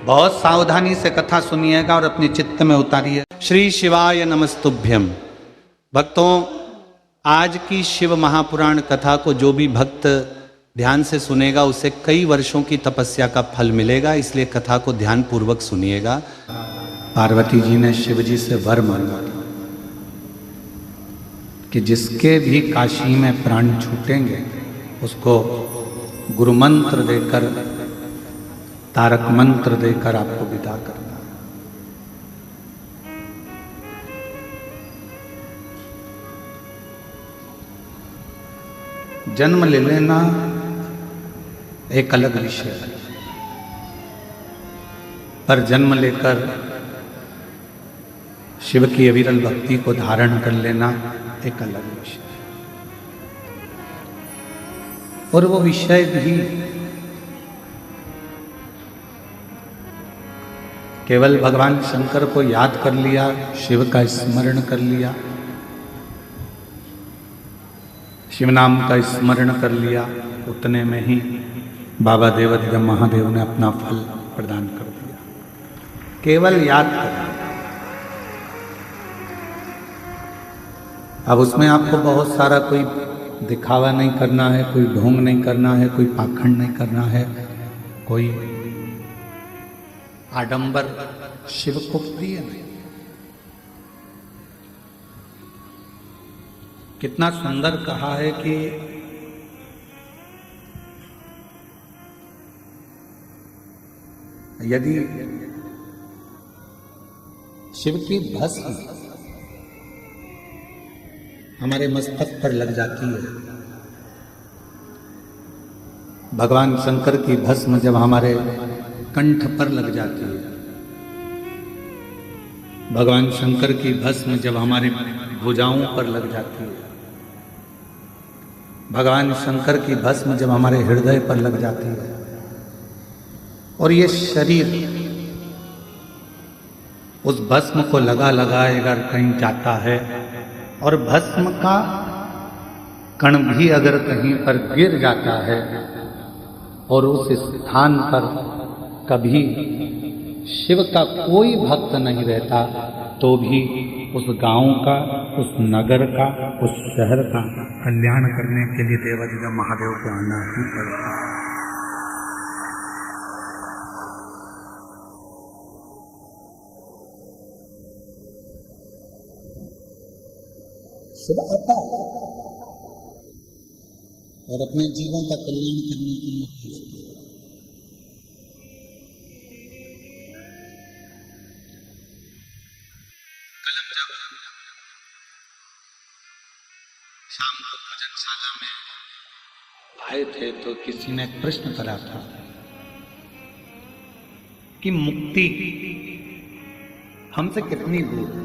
बहुत सावधानी से कथा सुनिएगा और अपने चित्त में उतारिए। श्री शिवाय नमस्तुभ्यम। भक्तों, आज की शिव महापुराण कथा को जो भी भक्त ध्यान से सुनेगा उसे कई वर्षों की तपस्या का फल मिलेगा, इसलिए कथा को ध्यान पूर्वक सुनिएगा। पार्वती जी ने शिव जी से वर मांगा कि जिसके भी काशी में प्राण छूटेंगे उसको गुरु मंत्र देकर, तारक मंत्र देकर आपको विदा करना। जन्म ले लेना एक अलग विषय है, पर जन्म लेकर शिव की अविरल भक्ति को धारण कर लेना एक अलग विषय है। और वो विषय भी केवल भगवान शंकर को याद कर लिया, शिव का स्मरण कर लिया, शिव नाम का स्मरण कर लिया, उतने में ही बाबा देवाधिदेव महादेव ने अपना फल प्रदान कर दिया। केवल याद कर। अब उसमें आपको बहुत सारा कोई दिखावा नहीं करना है, कोई ढोंग नहीं करना है, कोई पाखंड नहीं करना है, कोई आडंबर शिव को प्रिय नहीं। कितना सुंदर कहा है कि यदि शिव की भस्म हमारे मस्तक पर लग जाती है, भगवान शंकर की भस्म जब हमारे कंठ पर लग जाती है, भगवान शंकर की भस्म जब हमारी भुजाओं पर लग जाती है, भगवान शंकर की भस्म जब हमारे हृदय पर लग जाती है, और ये शरीर उस भस्म को लगा अगर कहीं जाता है और भस्म का कण भी अगर कहीं पर गिर जाता है और उस स्थान पर कभी शिव का कोई भक्त नहीं रहता, तो भी उस गांव का, उस नगर का, उस शहर का कल्याण करने के लिए देवाधिदेव महादेव को आना ही पड़ता है। शिव आता है और अपने जीवों का कल्याण करने के लिए भेजते हैं। शाम को भोजनशाला में आए थे तो किसी ने प्रश्न करा था कि मुक्ति हमसे कितनी दूर है।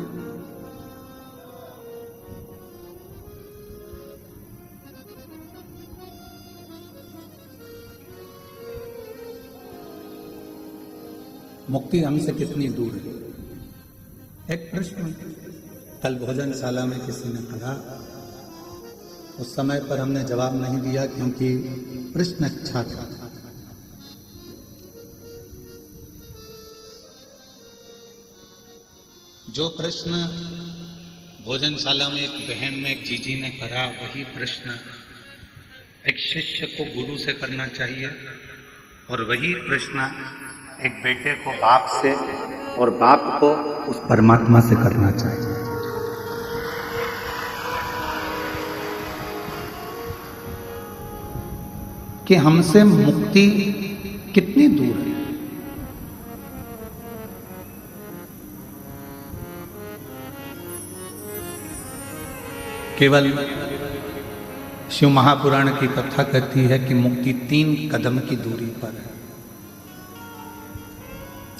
मुक्ति हमसे कितनी दूर है, एक प्रश्न कल भोजनशाला में किसी ने कहा। उस समय पर हमने जवाब नहीं दिया क्योंकि प्रश्न अच्छा था। जो प्रश्न भोजनशाला में एक बहन में एक जीजी ने करा, वही प्रश्न एक शिष्य को गुरु से करना चाहिए, और वही प्रश्न एक बेटे को बाप से और बाप को उस परमात्मा से करना चाहिए। कि हमसे मुक्ति कितनी दूर है। केवल शिव महापुराण की कथा कहती है कि मुक्ति 3 कदम की दूरी पर है।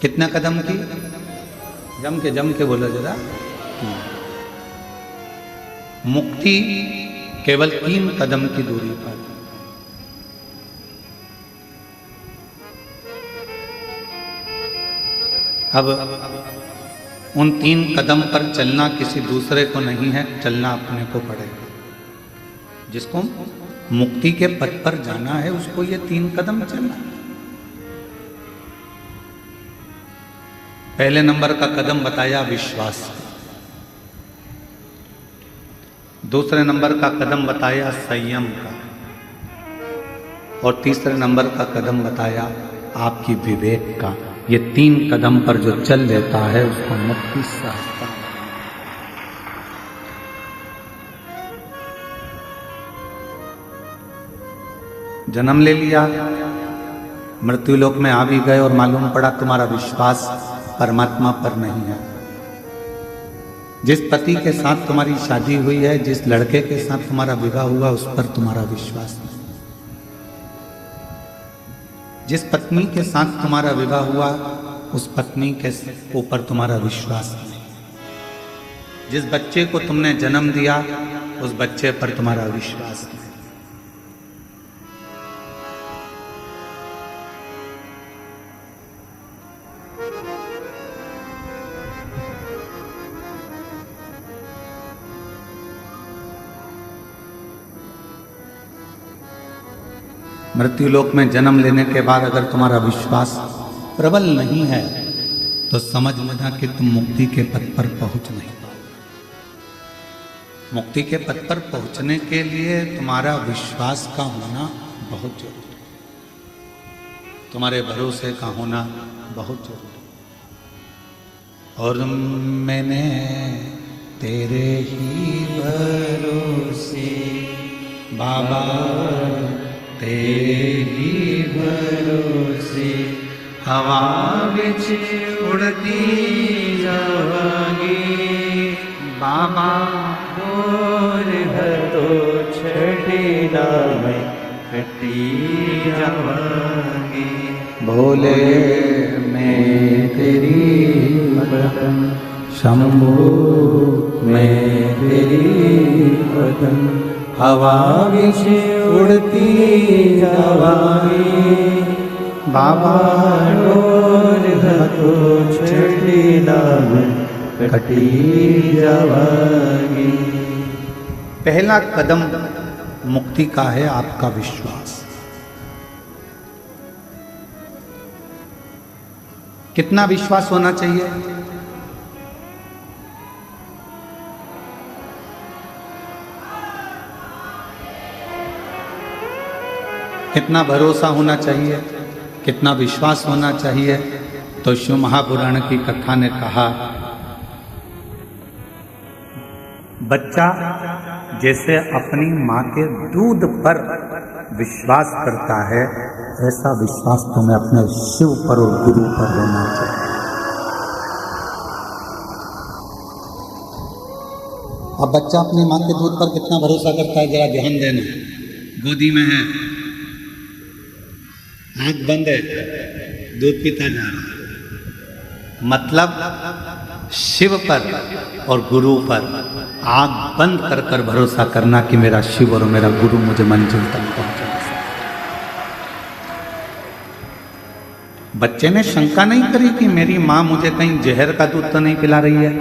कितना कदम की? जम के बोलो जरा। मुक्ति केवल 3 कदम की दूरी पर। अब उन 3 कदम पर चलना किसी दूसरे को नहीं है, चलना अपने को पड़ेगा। जिसको मुक्ति के पथ पर जाना है उसको ये 3 कदम चलना। पहले नंबर का कदम बताया विश्वास, दूसरे नंबर का कदम बताया संयम का, और तीसरे नंबर का कदम बताया आपकी विवेक का। ये 3 कदम पर जो चल लेता है उसको मुक्ति सहजता। जन्म ले लिया, मृत्यु लोक में आ भी गए और मालूम पड़ा तुम्हारा विश्वास परमात्मा पर नहीं है। जिस पति के साथ तुम्हारी शादी हुई है, जिस लड़के के साथ तुम्हारा विवाह हुआ, उस पर तुम्हारा विश्वास नहीं। जिस पत्नी के साथ तुम्हारा विवाह हुआ, उस पत्नी के ऊपर तुम्हारा विश्वास नहीं। जिस बच्चे को तुमने जन्म दिया, उस बच्चे पर तुम्हारा विश्वास नहीं। मृत्यु लोक में जन्म लेने के बाद अगर तुम्हारा विश्वास प्रबल नहीं है तो समझ लेना कि तुम मुक्ति के पथ पर पहुंच नहीं पाओगे। मुक्ति के पथ पर पहुंचने के लिए तुम्हारा विश्वास का होना बहुत जरूरी है, तुम्हारे भरोसे का होना बहुत जरूरी है। और मैंने तेरे ही भरोसे बाबा, तेरे ही भरोसे हवा बिच उड़ती जावांगी बाबा, और है तो छठी नाम कटी जावांगी। भोले मैं तेरी वतन शंभू मैं तेरी वतन, हवा बिच उड़ती जावांगी बाबा, और है तो छठी नाम कटी जावांगी। पहला कदम मुक्ति का है आपका विश्वास। कितना विश्वास होना चाहिए? कितना भरोसा होना चाहिए, कितना विश्वास होना चाहिए? तो शिव महापुराण की कथा ने कहा, बच्चा जैसे अपनी माँ के दूध पर विश्वास करता है, ऐसा विश्वास तुम्हें अपने शिव पर और गुरु पर होना चाहिए। अब बच्चा अपनी माँ के दूध पर कितना भरोसा करता है, जरा ध्यान देना। गोदी में है, आंख बंद है, दूध पीता जा रहा है, मतलब शिव पर और गुरु पर आंख बंद कर कर भरोसा करना कि मेरा शिव और मेरा गुरु मुझे मंजिल तक पहुंचा। बच्चे ने शंका नहीं करी कि मेरी माँ मुझे कहीं जहर का दूध तो नहीं पिला रही है,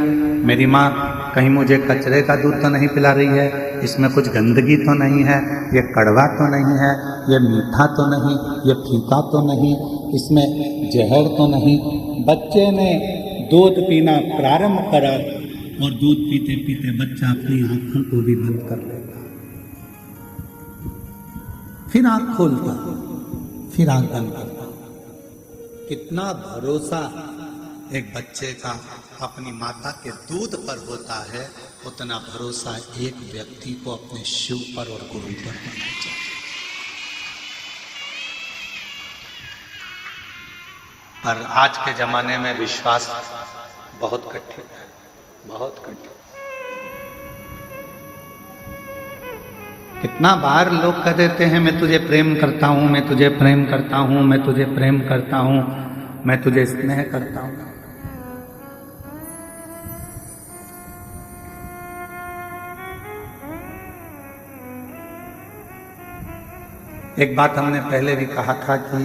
मेरी माँ कहीं मुझे कचरे का दूध तो नहीं पिला रही है, इसमें कुछ गंदगी तो नहीं है, ये कड़वा तो नहीं है, ये मीठा तो नहीं, ये फीका तो नहीं, इसमें जहर तो नहीं। बच्चे ने दूध पीना प्रारंभ करा और दूध पीते पीते बच्चा अपनी आंखों को भी बंद कर लेता, फिर आंख खोलता, फिर आंख बंद करता। कितना भरोसा एक बच्चे का अपनी माता के दूध पर होता है, उतना भरोसा एक व्यक्ति को अपने शिव पर और गुरु पर होना चाहिए। पर आज के जमाने में विश्वास बहुत कठिन है, बहुत कठिन। कितना बार लोग कह देते हैं मैं तुझे प्रेम करता हूं, मैं तुझे प्रेम करता हूं, मैं तुझे प्रेम करता हूं, मैं तुझे स्नेह करता हूं। एक बात हमने पहले भी कहा था कि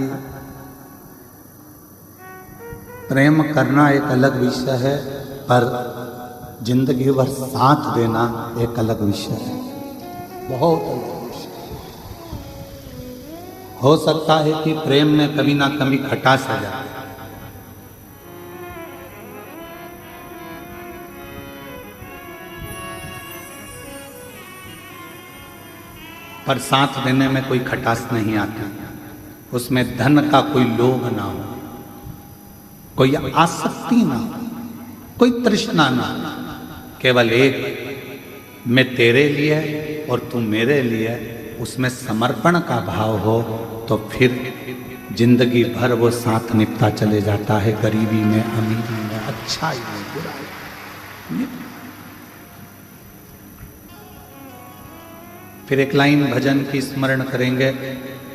प्रेम करना एक अलग विषय है, पर जिंदगी भर साथ देना एक अलग विषय है, बहुत अलग विषय। हो सकता है कि प्रेम में कभी ना कभी खटास आ जाए, पर साथ देने में कोई खटास नहीं आती, उसमें धन का कोई लोभ ना हो, कोई आसक्ति ना हो, कोई तृष्णा ना हो, केवल एक मैं तेरे लिए और तू मेरे लिए, उसमें समर्पण का भाव हो तो फिर जिंदगी भर वो साथ निपटा चले जाता है, गरीबी में, अमीरी में, अच्छाई में, बुराई में। फिर एक लाइन भजन की स्मरण करेंगे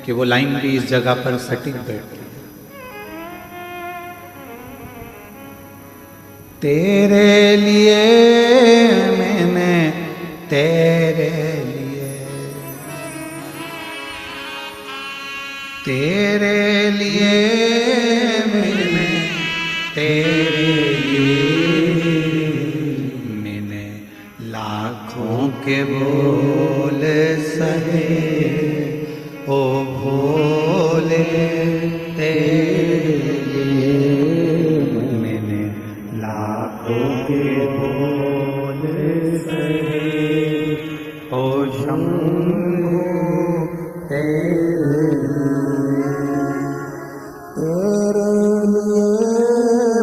कि वो लाइन भी इस जगह पर सटीक बैठती है। तेरे लिए मैंने, तेरे लिए, तेरे लिए मैंने, तेरे लिए मैंने लाखों के बोल सहे, ओ भोले तेरे लिए मैंने लाखों के बोल सहे, ओ शंभू तेरे लिए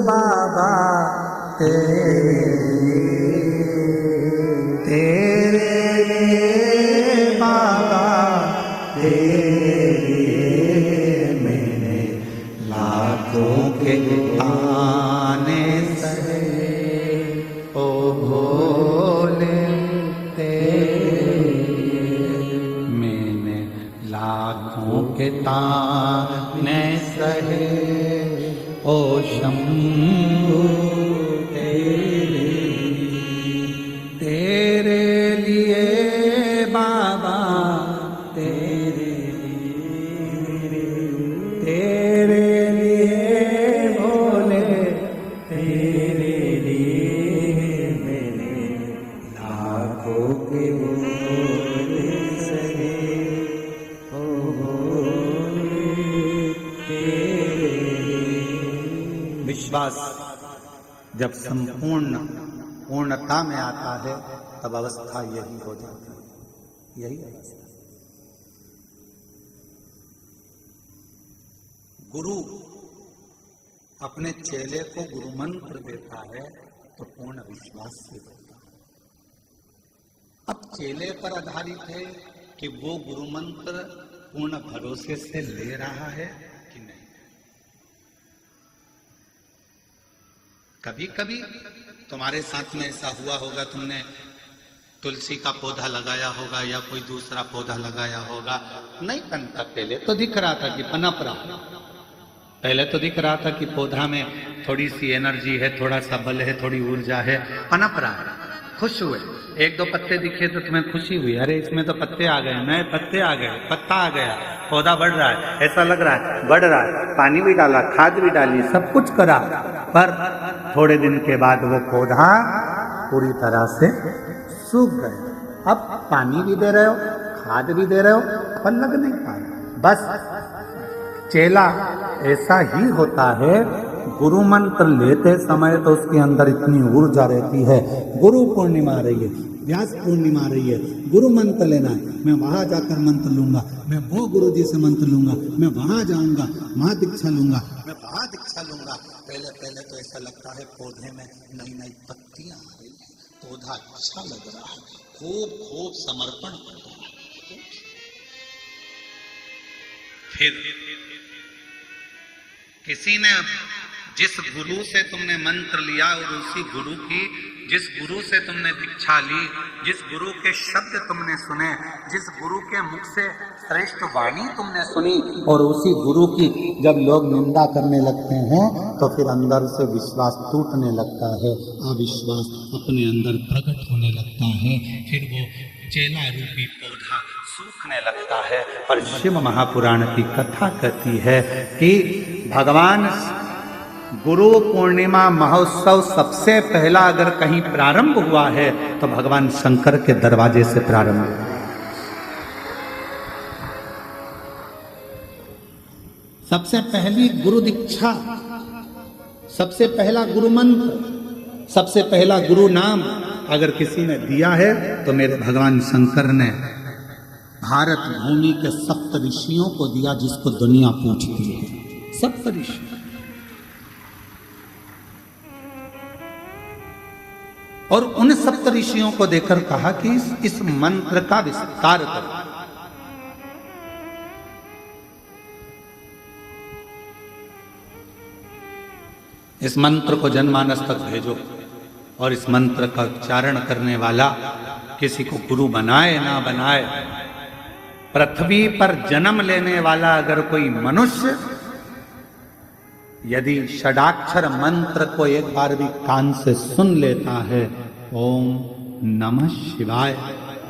बाबा, तेरे लिए बाबा, तेरे मैंने लाखों के ताने सहे, ओ भोले तेरे मैंने लाखों के ताने सहे, ओ शंभू तेरे लिए बाबा, तेरे लिए भोले, तेरे लिए मैंने लाखों के बोल सहे, ओ भोले तेरे। विश्वास जब संपूर्ण पूर्णता में आता है तब अवस्था यही हो जाती है, यही अवस्था। गुरु अपने चेले को गुरु मंत्र देता है तो पूर्ण विश्वास से देता है। अब चेले पर आधारित है कि वो गुरु मंत्र पूर्ण भरोसे से ले रहा है कि नहीं। कभी कभी तुम्हारे साथ में ऐसा हुआ होगा, तुमने तुलसी का पौधा लगाया होगा या कोई दूसरा पौधा लगाया होगा, नहीं पनता, पहले तो दिख रहा था कि पनप रहा, पहले तो दिख रहा था कि पौधा में थोड़ी सी एनर्जी है, थोड़ा सा बल है, थोड़ी ऊर्जा है, पनप रहा, खुश हुए, एक दो पत्ते दिखे तो तुम्हें खुशी हुई, अरे इसमें तो पत्ते आ गए, नए पत्ते आ गए, पत्ता आ गया, पौधा बढ़ रहा है, ऐसा लग रहा है बढ़ रहा है, पानी भी डाला, खाद भी डाली, सब कुछ करा, पर थोड़े दिन के बाद वो पौधा पूरी तरह से सूख गया। अब पानी भी दे रहे हो, खाद भी दे रहे हो, पर लग नहीं पा रहा। बस चेला ऐसा ही होता है, गुरु मंत्र लेते समय तो उसके अंदर इतनी ऊर्जा रहती है, गुरु पूर्णिमा आ रही है, व्यास पूर्णिमा आ रही है, गुरु मंत्र लेना है, मैं वहां जाकर मंत्र लूंगा, मैं वो गुरु जी से मंत्र लूंगा, मैं वहां जाऊंगा, वहां दीक्षा लूंगा, मैं वहां दीक्षा लूंगा। पहले पहले तो ऐसा लगता है पौधे में नई नई पत्तियां आ रही है, पौधा अच्छा लग रहा है, खूब खूब समर्पण कर रहा है। फिर किसी ने, जिस गुरु से तुमने मंत्र लिया और उसी गुरु की, जिस गुरु से तुमने दीक्षा ली, जिस गुरु के शब्द तुमने सुने, जिस गुरु के मुख से श्रेष्ठ वाणी तुमने सुनी, और उसी गुरु की जब लोग निंदा करने लगते हैं तो फिर अंदर से विश्वास टूटने लगता है, अविश्वास अपने अंदर प्रकट होने लगता है, फिर वो चेला रूपी पौधा सूखने लगता है। और शिव महापुराण की कथा कहती है कि भगवान गुरु पूर्णिमा महोत्सव सबसे पहला अगर कहीं प्रारंभ हुआ है तो भगवान शंकर के दरवाजे से प्रारंभ हुआ। सबसे पहली गुरु दीक्षा, सबसे पहला गुरु मंत्र, सबसे पहला गुरु नाम अगर किसी ने दिया है तो मेरे भगवान शंकर ने, भारत भूमि के सप्त ऋषियों को दिया जिसको दुनिया पूछती है। सप्त ऋषि और उन सप्त ऋषियों को देकर कहा कि इस मंत्र का विस्तार करो। इस मंत्र को जनमानस तक भेजो और इस मंत्र का उच्चारण करने वाला किसी को गुरु बनाए ना बनाए, पृथ्वी पर जन्म लेने वाला अगर कोई मनुष्य यदि षडाक्षर मंत्र को एक बार भी कान से सुन लेता है, ओम नमः शिवाय,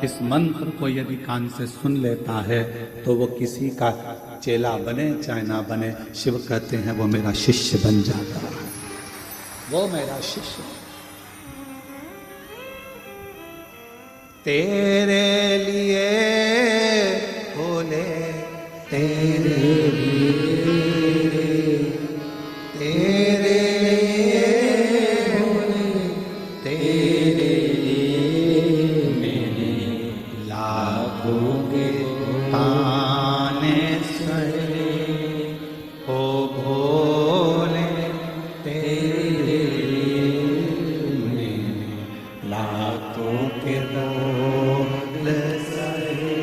इस मंत्र को यदि कान से सुन लेता है तो वो किसी का चेला बने चाहे ना बने, शिव कहते हैं वो मेरा शिष्य बन जाता है, वो मेरा शिष्य। तेरे लिए बोले, तेरे लिए, तेरे लिए बोले, तेरे लिए मैंने लाखों के ताने सहे, ओ भोले तेरे लिए मैंने लाखों के बोल सहे,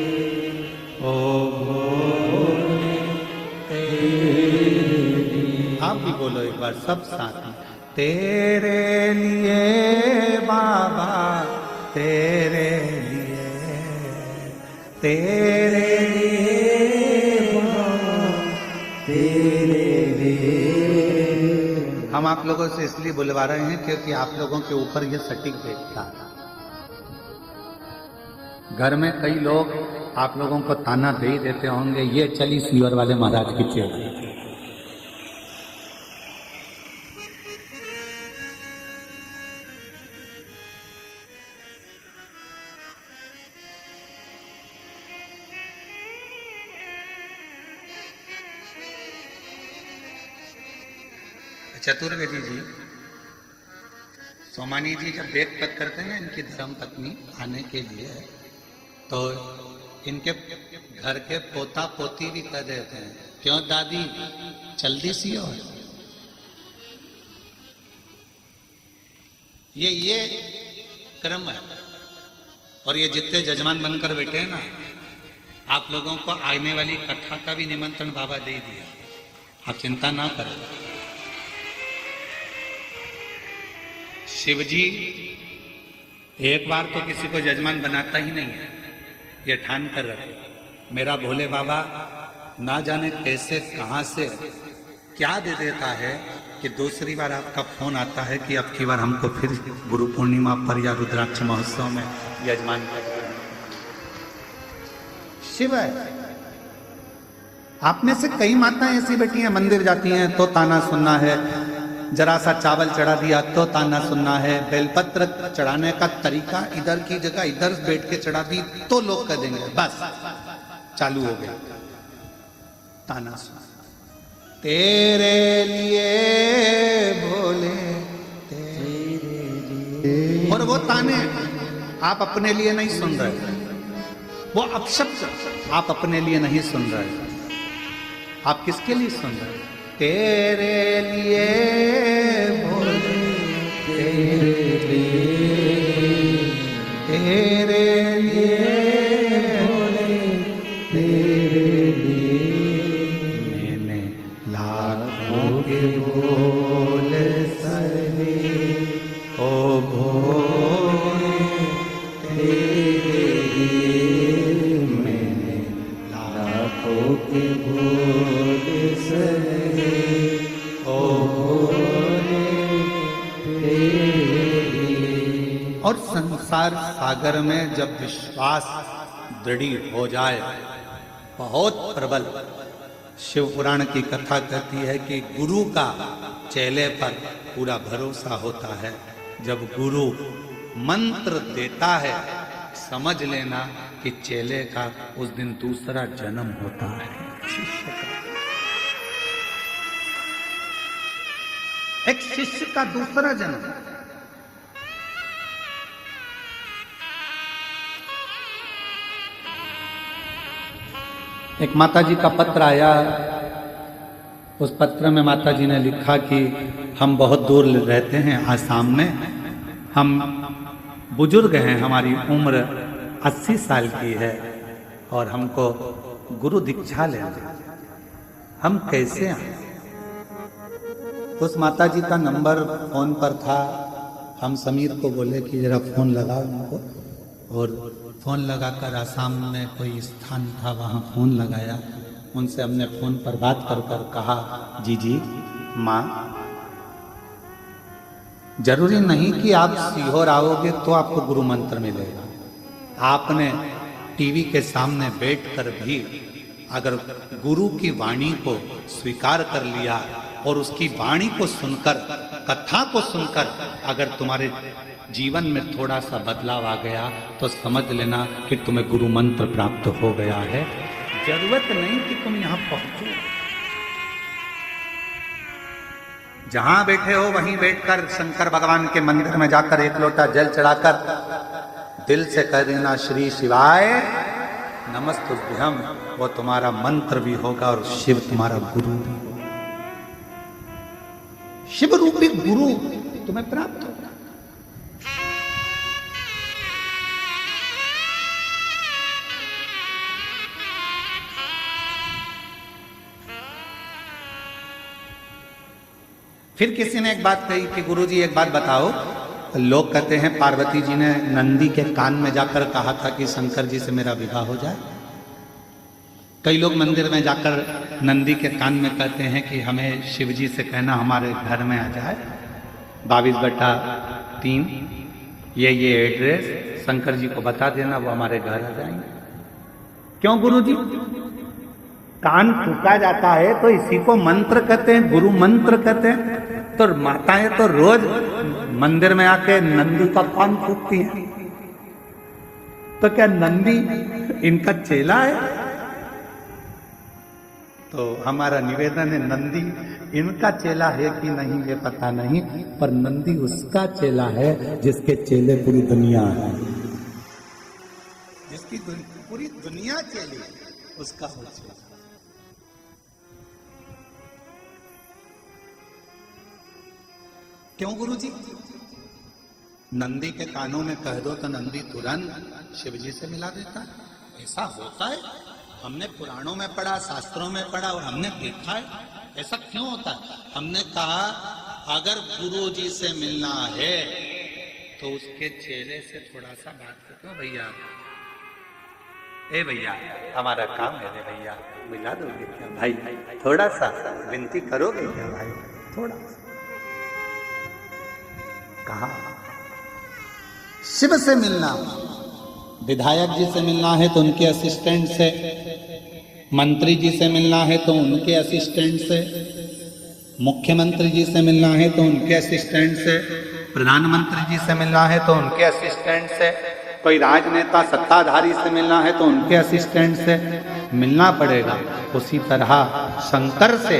ओ भोले तेरे लिए। आप भी बोलो एक बार सब साथ में, तेरे लिए बाबा, तेरे लिए, तेरे लिए बाबा, तेरे लिए। हम आप लोगों से इसलिए बुलवा रहे हैं क्योंकि आप लोगों के ऊपर ये सटीक बैठता है। घर में कई लोग आप लोगों को ताना दे ही देते होंगे, ये चली सीवर वाले महाराज की चेला। चतुर्वेदी जी, सोमानी जी जब बेग पत करते हैं इनकी धर्म पत्नी आने के लिए, तो इनके घर के पोता पोती भी कह देते हैं, क्यों दादी जल्दी सी हो। ये क्रम है। और ये जितने जजमान बनकर बैठे हैं ना, आप लोगों को आने वाली कथा का भी निमंत्रण बाबा दे दिया, आप चिंता ना करें। शिवजी एक बार तो किसी को जजमान बनाता ही नहीं है, ये ठान कर रखे। मेरा भोले बाबा ना जाने कैसे कहां से क्या दे देता है कि दूसरी बार आपका फोन आता है कि अब की बार हमको फिर गुरु पूर्णिमा पर या रुद्राक्ष महोत्सव में यजमान करते हैं। शिव है। आप में से कई माताएं ऐसी बैठी हैं, मंदिर जाती हैं तो ताना सुनना है, जरा सा चावल चढ़ा दिया तो ताना सुनना है, बेलपत्र चढ़ाने का तरीका इधर की जगह इधर बैठ के चढ़ा दी तो लोग कह देंगे बस चालू हो गया ताना सुना। तेरे लिए भोले, तेरे लिए। और वो ताने आप अपने लिए नहीं सुन रहे, वो अपशब्द आप अपने लिए नहीं सुन रहे, आप किसके लिए सुन रहे? तेरे लिए भोले, तेरे लिए, तेरे लिए भोले, तेरे लिए मैंने लाखों के बोल सहे, ओ भोले तेरे लिए मैंने लाखों के बोल सहे, और संसार सागर में जब विश्वास दृढ़ हो जाए बहुत प्रबल, शिव पुराण की कथा कहती है कि गुरु का चेले पर पूरा भरोसा होता है। जब गुरु मंत्र देता है समझ लेना कि चेले का उस दिन दूसरा जन्म होता है, शिष्य का। एक शिष्य का दूसरा जन्म। एक माता जी का पत्र आया। उस पत्र में माता जी ने लिखा कि हम बहुत दूर रहते हैं आसाम में, हम बुजुर्ग हैं, हमारी उम्र 80 साल की है और हमको गुरु दीक्षा लेना, हम कैसे आए। उस माता जी का नंबर फोन पर था। हम समीर को बोले कि जरा फोन लगाओ उनको, और फोन लगाकर आसाम में कोई स्थान था वहाँ फोन लगाया। उनसे हमने फोन पर बात कर कर कहा, जी माँ, जरूरी नहीं कि आप सीहोर आओगे तो आपको गुरु मंत्र मिलेगा। आपने टीवी के सामने बैठकर भी अगर गुरु की वाणी को स्वीकार कर लिया और उसकी वाणी को सुनकर, कथा को सुनकर अगर तुम्हारे जीवन में थोड़ा सा बदलाव आ गया तो समझ लेना कि तुम्हें गुरु मंत्र प्राप्त हो गया है। जरूरत नहीं कि तुम यहां पहुंचो, जहां बैठे हो वहीं बैठकर शंकर भगवान के मंदिर में जाकर एक लोटा जल चढ़ाकर दिल से कह देना श्री शिवाय नमस्तुभ्यम, वो तुम्हारा मंत्र भी होगा और शिव तुम्हारा गुरु भी होगा। शिव रूपी गुरु तुम्हें प्राप्त होगा। फिर किसी ने एक बात कही कि गुरुजी एक बात बताओ, लोग कहते हैं पार्वती जी ने नंदी के कान में जाकर कहा था कि शंकर जी से मेरा विवाह हो जाए। कई लोग मंदिर में जाकर नंदी के कान में कहते हैं कि हमें शिव जी से कहना हमारे घर में आ जाए। 22/3 ये एड्रेस शंकर जी को बता देना, वो हमारे घर आ जाएंगे। क्यों गुरुजी? कान फूका जाता है तो इसी को मंत्र कहते हैं, गुरु मंत्र कहते हैं। तो माताएं तो रोज मंदिर में आके नंदी का कान फूकती हैं, तो क्या नंदी इनका चेला है? तो हमारा निवेदन है, नंदी इनका चेला है कि नहीं ये पता नहीं, पर नंदी उसका चेला है जिसके चेले पूरी दुनिया है, जिसकी पूरी दुनिया चेली उसका हो चेला। क्यों गुरुजी? नंदी के कानों में कह दो तो नंदी तुरंत शिव जी से मिला देता है। ऐसा होता है, हमने पुराणों में पढ़ा, शास्त्रों में पढ़ा और हमने देखा है। ऐसा क्यों होता है? हमने कहा अगर गुरु जी से मिलना है तो उसके चेले से थोड़ा सा बात करो। भैया, ए भैया, हमारा काम है रे भैया, मिला दोगे क्या भाई? थोड़ा सा विनती करोगे क्या भाई? थोड़ा सा। कहा शिव से मिलना, विधायक जी से मिलना है तो उनके असिस्टेंट से, मंत्री जी से मिलना है तो उनके असिस्टेंट से, मुख्यमंत्री जी से मिलना है तो उनके असिस्टेंट से, प्रधानमंत्री जी से मिलना है तो उनके असिस्टेंट से, कोई राजनेता सत्ताधारी से मिलना है तो उनके असिस्टेंट से मिलना पड़ेगा। उसी तरह शंकर से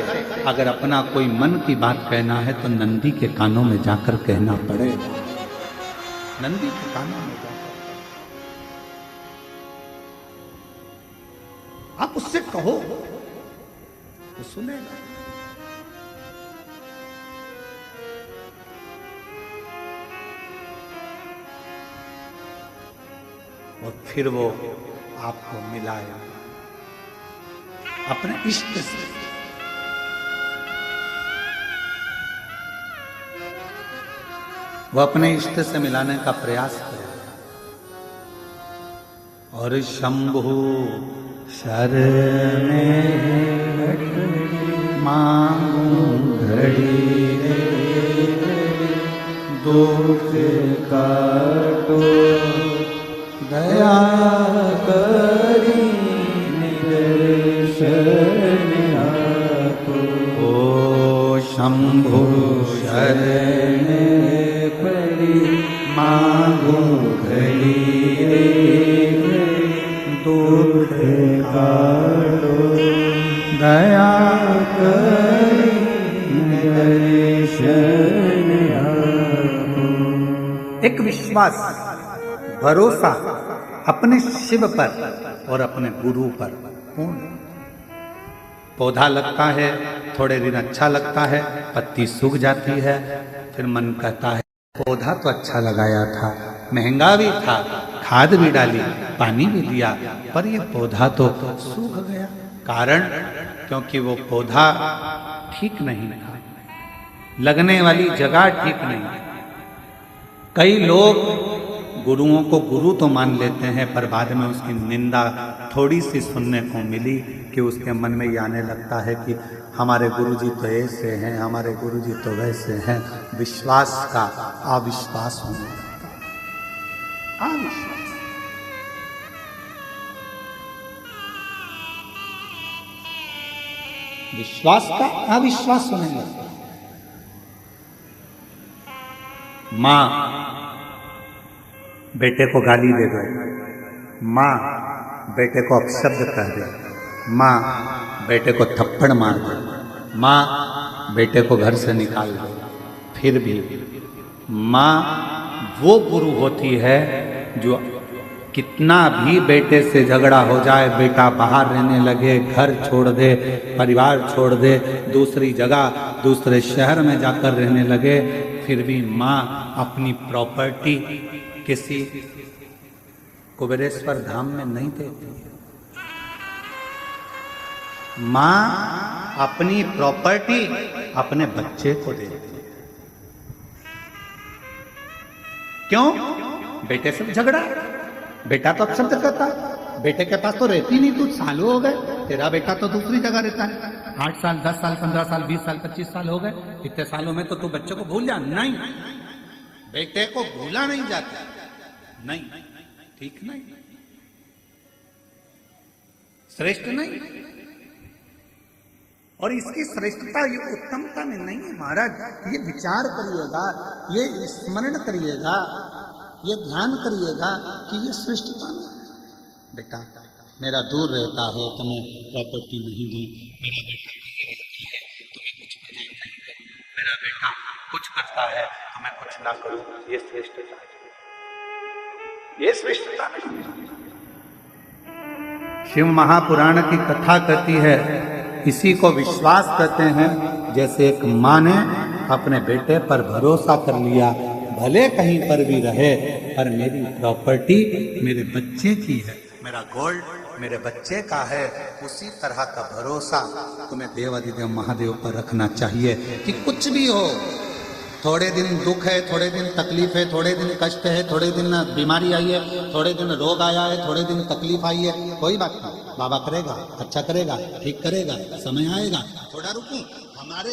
अगर अपना कोई मन की बात कहना है तो नंदी के कानों में जाकर कहना पड़ेगा। नंदी के कानों में जाकर आप उससे कहो, वो सुनेगा। और फिर वो आपको मिलाएगा अपने इष्ट से। वो अपने इष्ट से मिलाने का प्रयास करेगा। और शंभु शरण मांगू घड़ी दुख काटो दया करी निदर्शन आपो। ओ शंभु शरण पड़ी मांगू घड़ी दुख काटो दया करी निदर्शन आपो। एक विश्वास, भरोसा अपने शिव पर और अपने गुरु पर पूर्ण पौधा लगता है, थोड़े दिन अच्छा लगता है, पत्ती सूख जाती है, फिर मन कहता है पौधा तो अच्छा लगाया था, महंगा भी था, खाद भी डाली, पानी भी दिया, पर ये पौधा तो सूख गया। कारण क्योंकि वो पौधा ठीक नहीं था, लगने वाली जगह ठीक नहीं। कई लोग गुरुओं को गुरु तो मान लेते हैं, पर बाद में उसकी निंदा थोड़ी सी सुनने को मिली कि उसके मन में ये आने लगता है कि हमारे गुरुजी तो ऐसे हैं, हमारे गुरुजी तो वैसे हैं। विश्वास का अविश्वास होने लगता है। अविश्वास, विश्वास का अविश्वास होने लगता है। माँ बेटे को गाली दे दो, माँ बेटे को अपशब्द कह दे, माँ बेटे को थप्पड़ मार दे, माँ बेटे को घर से निकाल दे, फिर भी माँ वो गुरु होती है जो कितना भी बेटे से झगड़ा हो जाए, बेटा बाहर रहने लगे, घर छोड़ दे, परिवार छोड़ दे, दूसरी जगह दूसरे शहर में जाकर रहने लगे, फिर भी माँ अपनी प्रॉपर्टी किसी कुबेरेश्वर धाम में नहीं देती है। माँ अपनी प्रॉपर्टी अपने बच्चे को देती है। क्यों? बेटे से झगड़ा, बेटा तो अपशब्द करता, बेटे के पास तो रहती नहीं, तू सालों हो गए, तेरा बेटा तो दूसरी जगह रहता है, 8 साल 10 साल 15 साल 20 साल 25 साल हो गए, इतने सालों में तो तू बच्चे को भूल जा। नहीं, बेटे को भूला नहीं जाता, नहीं, ठीक नहीं, श्रेष्ठ नहीं। और इसकी श्रेष्ठता ये उत्तमता में नहीं है महाराज। ये विचार करिएगा, ये स्मरण करिएगा, ये ध्यान करिएगा कि ये श्रेष्ठता नहीं। बेटा मेरा दूर रहता है, तुम्हें प्रॉपर्टी नहीं दी, मेरा बेटा तुम्हें कुछ पता नहीं, मेरा बेटा कुछ करता है तो मैं कुछ ना करूं, ये श्रेष्ठता है, ये श्रेष्ठता नहीं। शिव महापुराण की कथा कहती है, इसी को विश्वास कहते हैं। जैसे एक माँ ने अपने बेटे पर भरोसा कर लिया, भले कहीं पर भी रहे, पर मेरी प्रॉपर्टी मेरे बच्चे की है, मेरा गोल्ड मेरे बच्चे का है। उसी तरह का भरोसा तुम्हें देवाधिदेव महादेव पर रखना चाहिए कि कुछ भी हो, थोड़े दिन दुख है, थोड़े दिन तकलीफ है, थोड़े दिन कष्ट है, थोड़े दिन बीमारी आई है, थोड़े दिन रोग आया है, थोड़े दिन तकलीफ आई है, कोई बात नहीं, बाबा करेगा, अच्छा करेगा, ठीक करेगा, समय आएगा, थोड़ा रुको। हमारे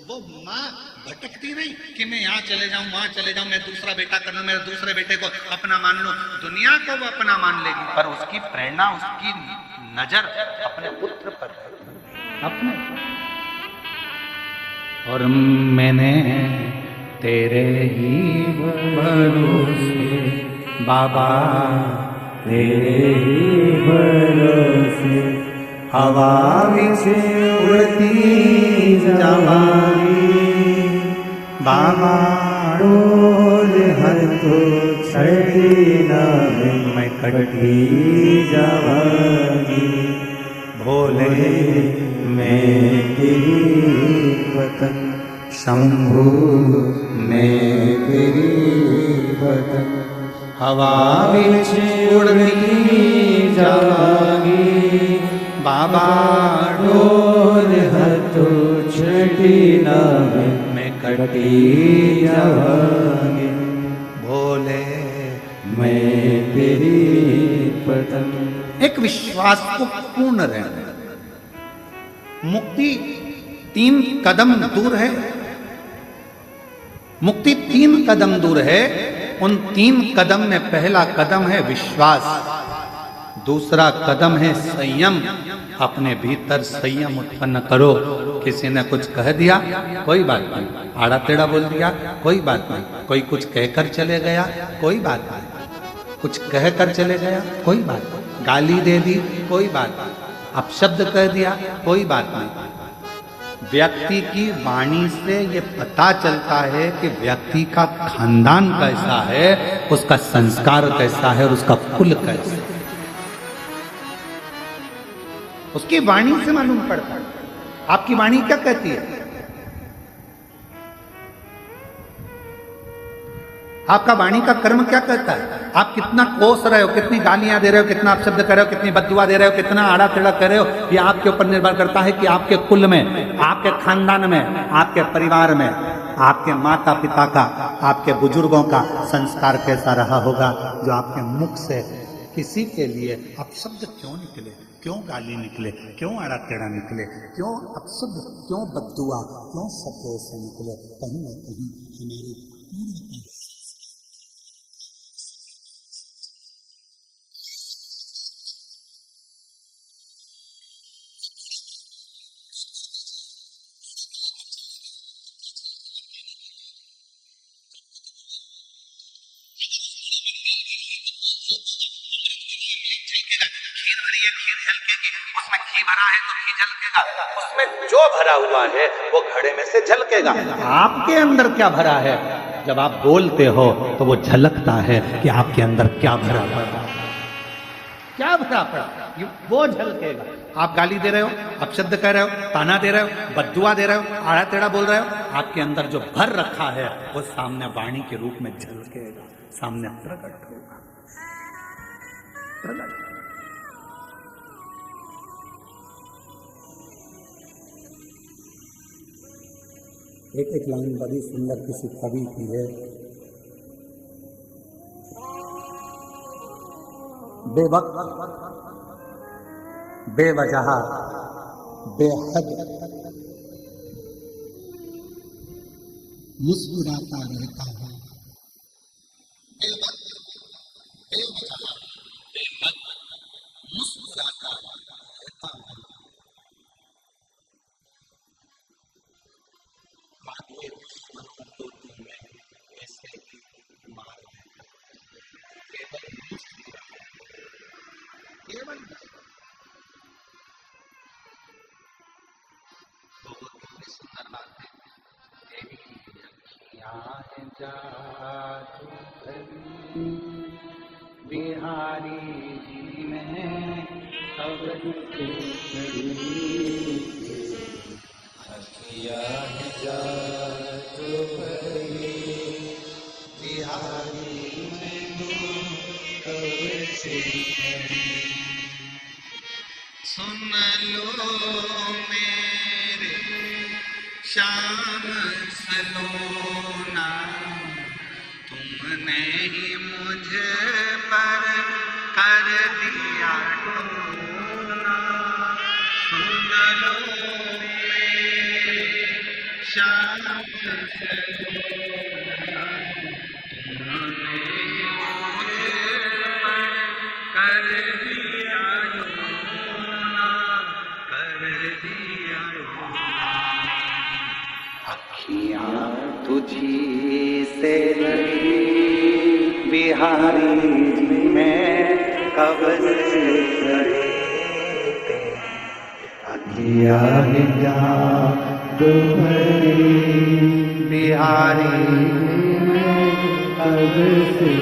वो माँ भटकती नहीं कि मैं यहाँ चले जाऊं, वहां चले जाऊं, मैं दूसरा बेटा कर लूं, मेरे दूसरे बेटे को अपना मान लूं। दुनिया को वो अपना मान लेगी, पर उसकी प्रेरणा, उसकी नजर अपने पुत्र पर है, अपने। और मैंने तेरे ही भरोसे बाबा, तेरे ही भरोसे हवा विच उड़ती जावांगी बाबा, डोल हर तो छड़ी ना मैं कटी जावांगी, भोले मैं तेरी वतन शंभु मैं तेरी वतन हवा विच उड़ती जावांगी बाबा, डोल हथो छठी ना मैं कटी जावांगी, भोले मैं तेरी वतन। एक विश्वास को पूर्ण रहना। मुक्ति 3 कदम दूर है, मुक्ति 3 कदम दूर है। उन 3 कदम में पहला कदम है विश्वास, दूसरा कदम है संयम। अपने भीतर संयम उत्पन्न करो। किसी ने कुछ कह दिया, कोई बात नहीं, आड़ा टेढ़ा बोल दिया, कोई बात नहीं, कोई कुछ कहकर चले गया, कोई बात नहीं, कुछ कहकर चले गया, कोई बात नहीं, गाली दे दी, कोई बात नहीं, अपशब्द कह दिया, कोई बात नहीं। व्यक्ति की वाणी से ये पता चलता है कि व्यक्ति का खानदान कैसा है, उसका संस्कार कैसा है और उसका कुल कैसा है। उसकी वाणी से मालूम पड़ता है। आपकी वाणी क्या कहती है? आपका वाणी का कर्म क्या कहता है? आप कितना कोस रहे हो, कितनी गालियां दे रहे हो, कितना अपशब्द कर रहे हो, कितनी बद्दुआ दे रहे हो, कितना आड़ा टेढ़ा कर रहे हो, ये आपके ऊपर निर्भर करता है कि आपके कुल में, आपके खानदान में, आपके परिवार में, आपके माता पिता का, आपके बुजुर्गों का संस्कार कैसा रहा होगा, जो आपके मुख से किसी के लिए अपशब्द क्यों निकले, क्यों गाली निकले, क्यों आड़ा टेढ़ा निकले, क्यों अपशब्द, क्यों बद्दुआ, क्यों शब्दों से निकले, कहीं ना कहीं हमारी उसमें घी भरा है तो घी झलकेगा, उसमें जो भरा हुआ है वो घड़े में से झलकेगा। आपके अंदर क्या भरा है? जब आप बोलते हो तो वो झलकता है कि आपके अंदर क्या भरा पड़ा, क्या भरा पड़ा, वो झलकेगा। आप गाली दे रहे हो, अपशब्द कह रहे हो, ताना दे रहे हो, बद्दुआ दे रहे हो, आड़ा टेढ़ा बोल रहे हो, आपके अंदर जो भर रखा है वो सामने वाणी के रूप में झलकेगा, सामने प्रकट होगा। प्रकट एक लाइन बड़ी सुंदर किसी कवि की है। बेवक्त, बेवजह, बेहद मुस्कुराता रहता है। बेवक्त, बेवजह, बेहद मुस्कुराता रहता है। केवल सुंदर बात है। बिहारी जी में बिहारी सुन लो मेरे श्याम सलोना, तुमने ही मुझे पर कर दिया टोना। सुन लो मेरे श्याम सलोना, तुमने ही मुझे पर कर दिया टोना, कर दिया टोना। अखियाँ तुझी से लगी बिहारी जी में कब से खड़े थे। अखियाँ बिहारी में कब से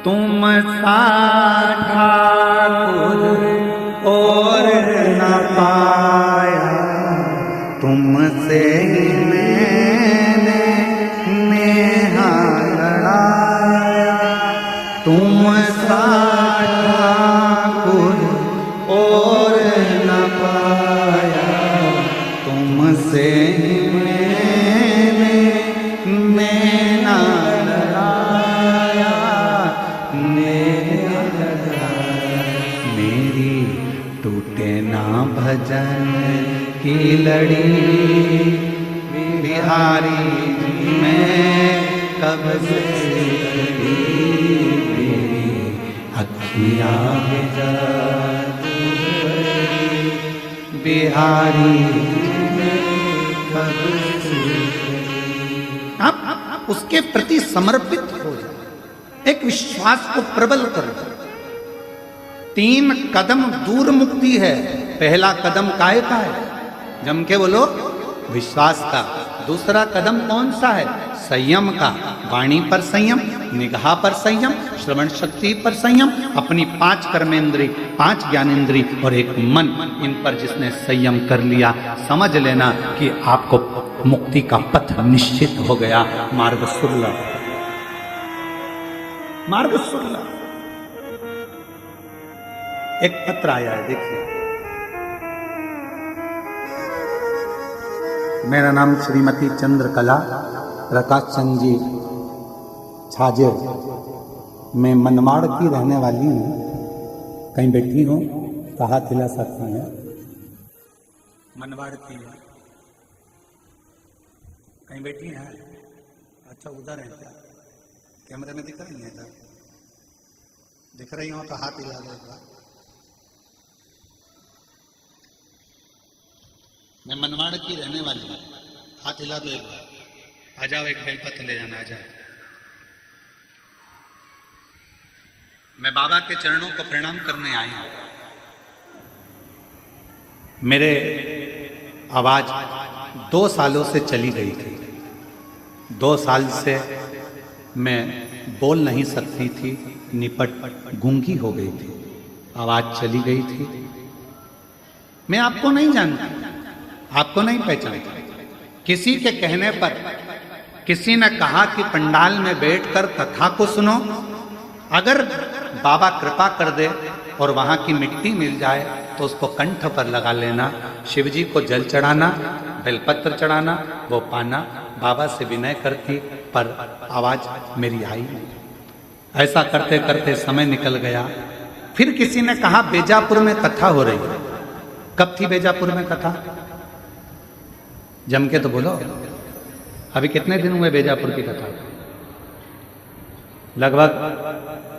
तुम सा ठाकुर और न पाया, तुमसे ही मैंने नेहा लड़ाया। तुम सा ठाकुर और न पाया, तुमसे ही मैंने नेहा लड़ाया, नेहा लड़ाया। मेरी टूटे ना भजन की लड़ी बिहारी जी में कब से लड़ी। मेरी अखियाँ बिहारी जी में कब से लड़ी। आप उसके प्रति समर्पित हो जाए, एक विश्वास को प्रबल करो। 3 कदम दूर मुक्ति है। पहला कदम काय का है? जम के बोलो, विश्वास का। दूसरा कदम कौन सा है? संयम का। वाणी पर संयम, निगाह पर संयम, श्रवण शक्ति पर संयम, अपनी 5 कर्मेंद्री, 5 ज्ञानेंद्री और एक मन, इन पर जिसने संयम कर लिया, समझ लेना कि आपको मुक्ति का पथ निश्चित हो गया। मार्ग सुलभ, मार्ग सुलभ। एक पत्र आया है, देखिए। मेरा नाम श्रीमती चंद्रकला प्रकाश चंद जी छाजेर, मैं मनमाड़ की रहने वाली हूँ। कहीं बैठी हूँ तो हाथ हिला सकती हैं। मनमाड़ की कहीं बैठी हैं? अच्छा, उधर है क्या? कैमरे में दिख रही है? इधर दिख रही हो तो हाथ हिला दो। मैं मनमाड़ की रहने वाली हूँ, हाथ हिला दो एक बार। आ जाओ, एक बेलपत्र ले जाना, आ जाओ। मैं बाबा के चरणों को प्रणाम करने आई हूं। मेरे आवाज 2 सालों से चली गई थी। 2 साल से मैं बोल नहीं सकती थी, निपट गूंगी हो गई थी, आवाज चली गई थी। मैं आपको नहीं जानती, आपको नहीं पहचानता। किसी के कहने पर किसी ने कहा कि पंडाल में बैठकर कथा को सुनो। अगर बाबा कृपा कर दे और वहां की मिट्टी मिल जाए तो उसको कंठ पर लगा लेना, शिव जी को जल चढ़ाना, बेलपत्र चढ़ाना, वो पाना। बाबा से विनय करती, पर आवाज मेरी आई नहीं। ऐसा करते करते समय निकल गया। फिर किसी ने कहा बेजापुर में कथा हो रही है। कब थी बेजापुर में कथा? जम के तो बोलो। अभी कितने दिन हुए बेजापुर की कथा? लगभग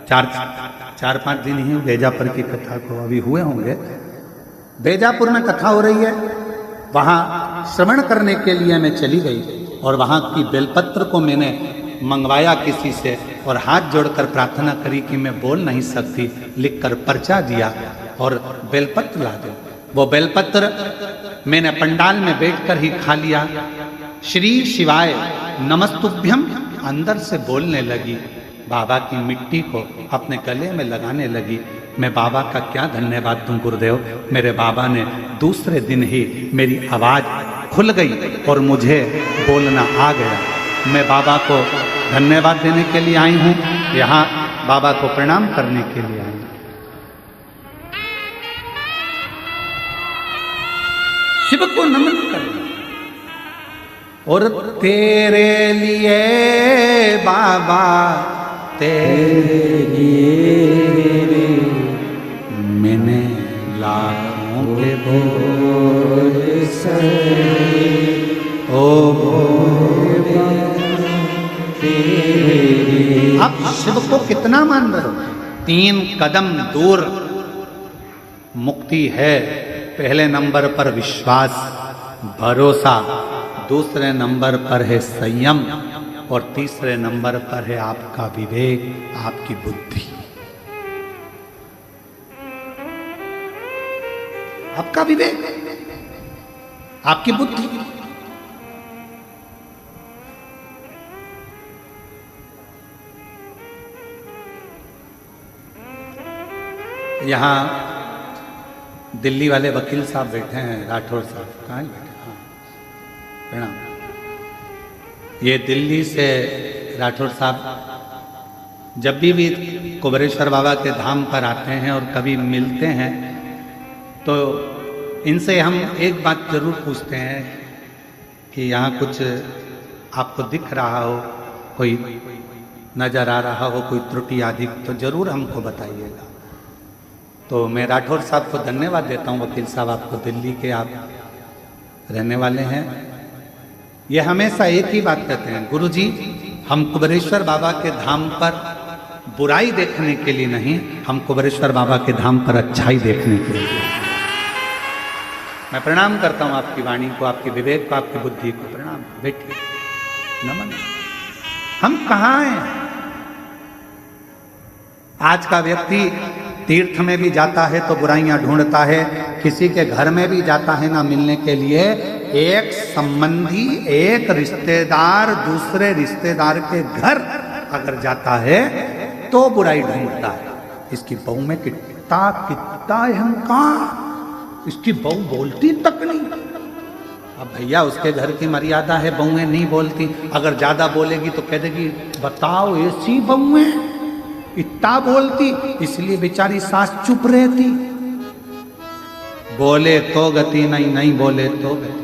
4-5 दिन ही बेजापुर की कथा को अभी हुए होंगे। बेजापुर में कथा हो रही है, वहां श्रवण करने के लिए मैं चली गई और वहां की बेलपत्र को मैंने मंगवाया किसी से और हाथ जोड़कर प्रार्थना करी कि मैं बोल नहीं सकती, लिखकर पर्चा दिया और बेलपत्र ला दो। वो बेलपत्र मैंने पंडाल में बैठकर ही खा लिया। श्री शिवाय नमस्तुभ्यम अंदर से बोलने लगी, बाबा की मिट्टी को अपने गले में लगाने लगी। मैं बाबा का क्या धन्यवाद दूं गुरुदेव, मेरे बाबा ने दूसरे दिन ही मेरी आवाज खुल गई और मुझे बोलना आ गया। मैं बाबा को धन्यवाद देने के लिए आई हूँ, यहाँ बाबा को प्रणाम करने के लिए आई हूँ। शिव को नमन करना और तेरे लिए बाबा, तेरे लिए मैंने लाखों के बोल से ओ बोले तेरे। आप शिव को कितना मान रहे हो? 3 कदम दूर मुक्ति है। पहले नंबर पर विश्वास, भरोसा, दूसरे नंबर पर है संयम और तीसरे नंबर पर है आपका विवेक, आपकी बुद्धि, आपका विवेक, आपकी बुद्धि। यहां दिल्ली वाले वकील साहब बैठे हैं, राठौर साहब। कहाँ बैठे? हाँ, प्रणाम। ये दिल्ली से राठौर साहब जब भी कुबेरेश्वर बाबा के धाम पर आते हैं और कभी मिलते हैं तो इनसे हम एक बात जरूर पूछते हैं कि यहाँ कुछ आपको दिख रहा हो, कोई नजर आ रहा हो, कोई त्रुटि आदि, तो जरूर हमको बताइएगा। तो मैं राठौर साहब को धन्यवाद देता हूँ। वकील साहब, आपको दिल्ली के आप रहने वाले हैं। ये हमेशा एक ही बात कहते हैं, गुरुजी हम कुबेरेश्वर बाबा के धाम पर बुराई देखने के लिए नहीं, हम कुबेरेश्वर बाबा के धाम पर अच्छाई देखने के लिए। मैं प्रणाम करता हूँ आपकी वाणी को, आपके विवेक को, आपकी बुद्धि को प्रणाम। बैठिए, नमन। हम कहाँ हैं? आज का व्यक्ति तीर्थ में भी जाता है तो बुराइयां ढूंढता है, किसी के घर में भी जाता है ना मिलने के लिए। एक संबंधी, एक रिश्तेदार दूसरे रिश्तेदार के घर अगर जाता है तो बुराई ढूंढता है। इसकी बहू में कितना कितना अहंकार, इसकी बहू बोलती तक नहीं। अब भैया उसके घर की मर्यादा है, बहुएं नहीं बोलती। अगर ज्यादा बोलेगी तो कह देगी बताओ ऐसी बहुएं इतना बोलती, इसलिए बेचारी सास चुप रहती। बोले तो गति नहीं, नहीं बोले तो गति।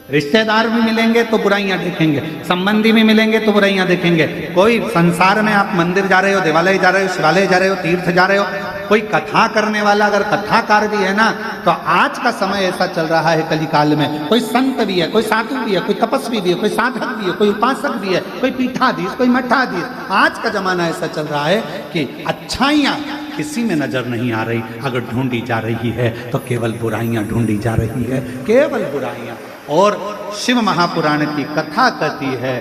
रिश्तेदार भी मिलेंगे तो बुराइयां देखेंगे, संबंधी भी मिलेंगे तो बुराइयां देखेंगे। कोई संसार में आप मंदिर जा रहे हो, देवालय जा रहे हो, शिवालय जा रहे हो, तीर्थ जा रहे हो, कोई कथा करने वाला अगर कथाकार भी है ना, तो आज का समय ऐसा चल रहा है कली काल में, कोई संत भी है, कोई साधु भी है, कोई तपस्वी भी है, कोई साधक भी है, कोई उपासक भी है, कोई पीठाधीश, कोई मठाधीश। आज का जमाना ऐसा चल रहा है कि अच्छाइयां किसी में नजर नहीं आ रही, अगर ढूंढी जा रही है तो केवल बुराइयां ढूंढी जा रही है, केवल बुराइयां। और शिव महापुराण की कथा कहती है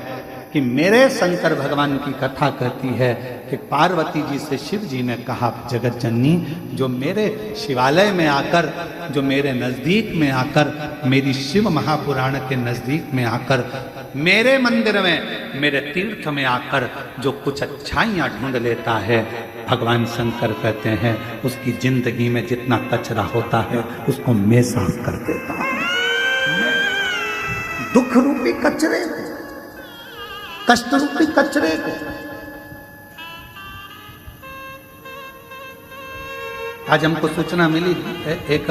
कि मेरे शंकर भगवान की कथा कहती है कि पार्वती जी से शिव जी ने कहा, जगत जननी, जो मेरे शिवालय में आकर, जो मेरे नजदीक में आकर, मेरी शिव महापुराण के नजदीक में आकर, मेरे मंदिर में, मेरे तीर्थ में आकर जो कुछ अच्छाइयाँ ढूंढ लेता है, भगवान शंकर कहते हैं उसकी जिंदगी में जितना कचरा होता है उसको मैं साफ कर देता हूं। दुख रूपी कचरे को, कष्ट रूपी कचरे को। आज हमको सूचना मिली, एक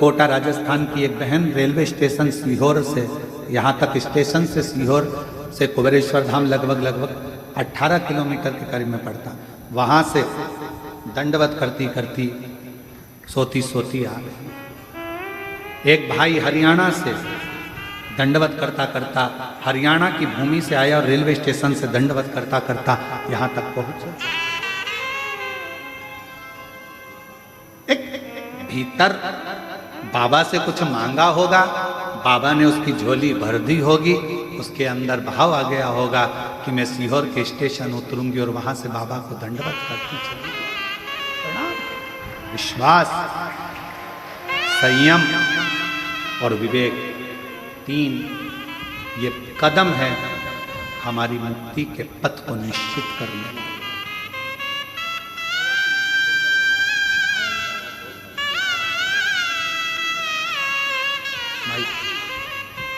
कोटा राजस्थान की एक बहन रेलवे स्टेशन सीहोर से, यहाँ तक स्टेशन से सीहोर से कुबेरेश्वर धाम लगभग 18 किलोमीटर के करीब में पड़ता, वहाँ से दंडवत करती करती सोती आ गई। एक भाई हरियाणा से दंडवत करता करता हरियाणा की भूमि से आया और रेलवे स्टेशन से दंडवत करता करता यहां तक पहुंचा। एक भीतर बाबा से कुछ मांगा होगा, बाबा ने उसकी झोली भर दी होगी, उसके अंदर भाव आ गया होगा कि मैं सीहोर के स्टेशन उतरूंगी और वहां से बाबा को दंडवत करती चली। विश्वास, संयम और विवेक, 3 ये कदम है हमारी मुक्ति के पथ को निश्चित करने वाले।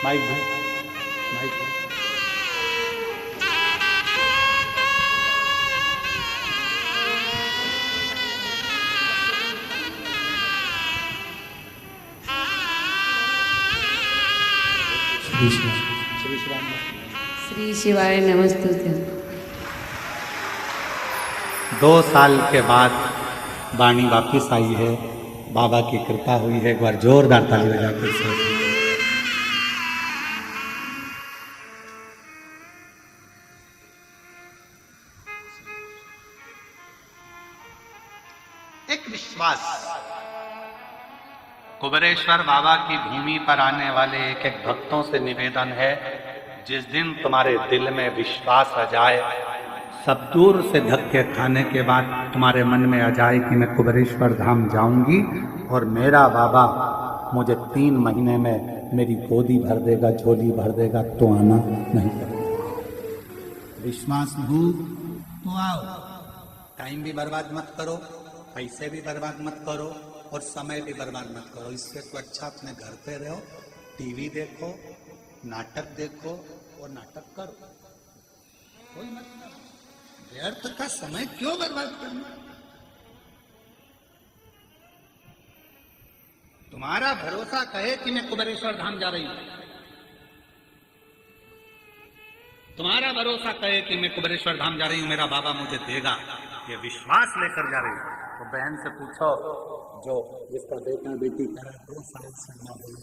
माइक श्री शिवाय नमस्तुते। 2 साल के बाद वाणी वापिस आई है, बाबा की कृपा हुई है। एक बार जोरदार ताली बजा के से एक विश्वास। कुबेरेश्वर बाबा की भूमि पर आने वाले एक एक भक्तों से निवेदन है, जिस दिन तुम्हारे दिल में विश्वास आ जाए, सब दूर से धक्के खाने के बाद तुम्हारे मन में आ जाए कि मैं कुबेरेश्वर धाम जाऊंगी और मेरा बाबा मुझे 3 महीने में मेरी गोदी भर देगा, झोली भर देगा, तो आना नहीं पड़ेगा। विश्वास हो तो आओ। टाइम भी बर्बाद मत करो, पैसे भी बर्बाद मत करो और समय भी बर्बाद मत करो। इससे तो अच्छा अपने घर पे रहो, टीवी देखो, नाटक देखो और नाटक करो। कोई मतलब व्यर्थ का समय क्यों बर्बाद करना। तुम्हारा भरोसा कहे कि मैं कुबेरेश्वर धाम जा रही हूं, तुम्हारा भरोसा कहे कि मैं कुबेरेश्वर धाम जा रही हूं, मेरा बाबा मुझे देगा, ये विश्वास लेकर जा रही हूं। तो बहन से पूछो, जो जिसका बेटा बेटी करा 2 साल से ना बोल,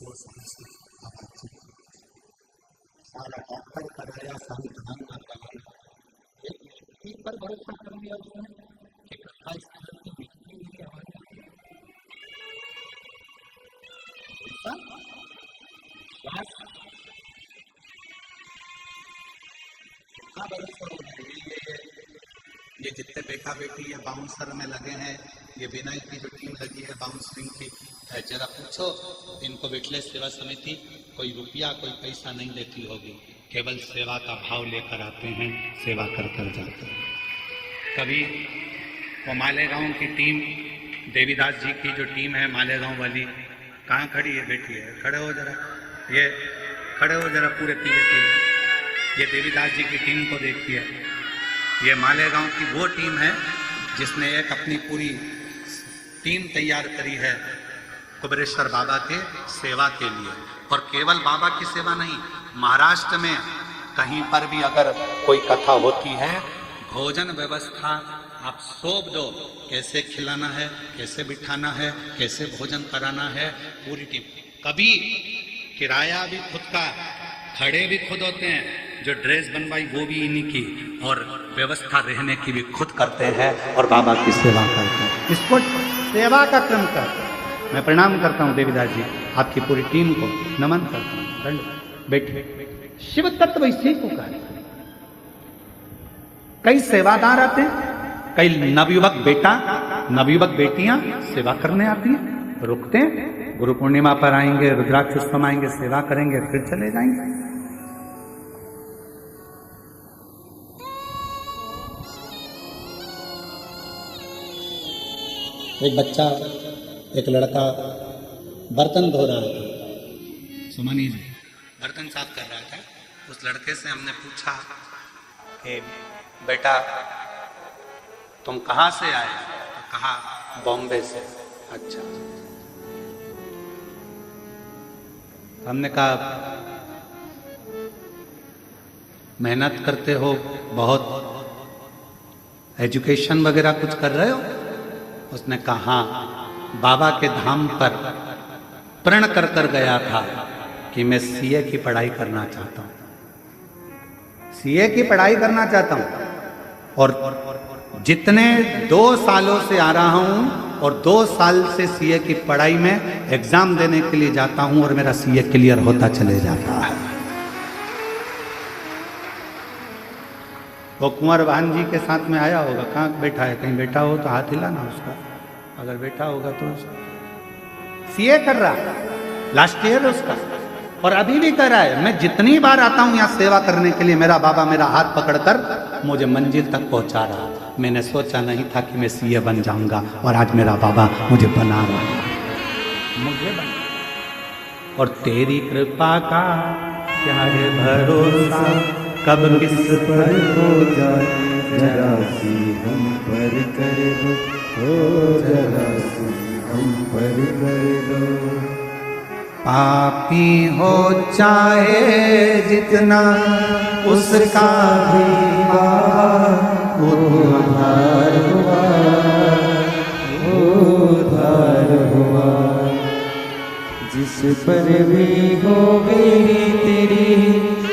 2 साल से सारा डॉक्टर कराया, सारी दवाई लगाई, एक पर भरोसा कर लिया उसने कि कथा इस तरह की बिकती नहीं हमारे ये जितने बेटा बेटी ये बाउंसर में लगे हैं, ये विनय की जो टीम लगी है बाउंसरिंग की, जरा पूछो इनको विटलेस सेवा समिति कोई रुपया कोई पैसा नहीं देती होगी। केवल सेवा का भाव लेकर आते हैं, सेवा कर कर जाते हैं। कभी वो मालेगांव की टीम, देवीदास जी की जो टीम है मालेगांव वाली, कहाँ खड़ी है? बैठी है। खड़े हो जरा, ये खड़े हो जरा, पूरे पीले पीले। ये देवीदास जी की टीम को देखिए। ये मालेगांव की वो टीम है जिसने एक अपनी पूरी टीम तैयार करी है कुबेरेश्वर बाबा के सेवा के लिए। और केवल बाबा की सेवा नहीं, महाराष्ट्र में कहीं पर भी अगर कोई कथा होती है, भोजन व्यवस्था आप सौंप दो, कैसे खिलाना है, कैसे बिठाना है, कैसे भोजन कराना है, पूरी टीम। कभी किराया भी खुद का, खड़े भी खुद होते हैं, जो ड्रेस बनवाई वो भी इन्हीं की, और व्यवस्था रहने की भी खुद करते हैं और बाबा की सेवा करते हैं। इसको सेवा का क्रम कर। मैं प्रणाम करता हूँ देवीदास जी, आपकी पूरी टीम को नमन करता हूँ। बैठे। शिव तत्व इसी को कहते हैं। कई सेवादार आते हैं, कई नवयुवक बेटा, नवयुवक बेटियां सेवा करने आती हैं, रुकते हैं, गुरु पूर्णिमा पर आएंगे, रुद्राक्ष उत्सव आएंगे, सेवा करेंगे, फिर चले जाएंगे। एक बच्चा, एक लड़का बर्तन धो रहा था, सुमनी जी बर्तन साफ कर रहा था। उस लड़के से हमने पूछा कि बेटा तुम कहाँ से आए? तो कहा बॉम्बे से। अच्छा। हमने कहा मेहनत करते हो बहुत, एजुकेशन वगैरह कुछ कर रहे हो? उसने कहा बाबा के धाम पर प्रण कर कर गया था कि मैं सीए की पढ़ाई करना चाहता हूँ, सीए की पढ़ाई करना चाहता हूँ। और जितने 2 सालों से आ रहा हूँ और 2 साल से सीए की पढ़ाई में एग्जाम देने के लिए जाता हूँ और मेरा सीए क्लियर होता चले जाता है। वो कुंवर बहन जी के साथ में आया होगा, कहाँ बैठा है? कहीं बैठा हो तो हाथ हिलाना उसका, अगर बैठा होगा तो। सीए कर रहा, लास्ट ईयर उसका, और अभी भी कर रहा है। मैं जितनी बार आता हूं यहाँ सेवा करने के लिए, मेरा बाबा मेरा हाथ पकड़कर मुझे मंजिल तक पहुंचा रहा। मैंने सोचा नहीं था कि मैं सीए बन जाऊंगा, और आज मेरा बाबा मुझे बना रहा है, मुझे बना। और तेरी कृपा का क्या है भरोसा, कब किस पर हो जाए, जरा सी हम पर कर दो, हो जरा सी हम पर कर दो। पापी हो चाहे जितना, उसका भी उद्धार हुआ, उद्धार हुआ। जिस पर भी हो गई तेरी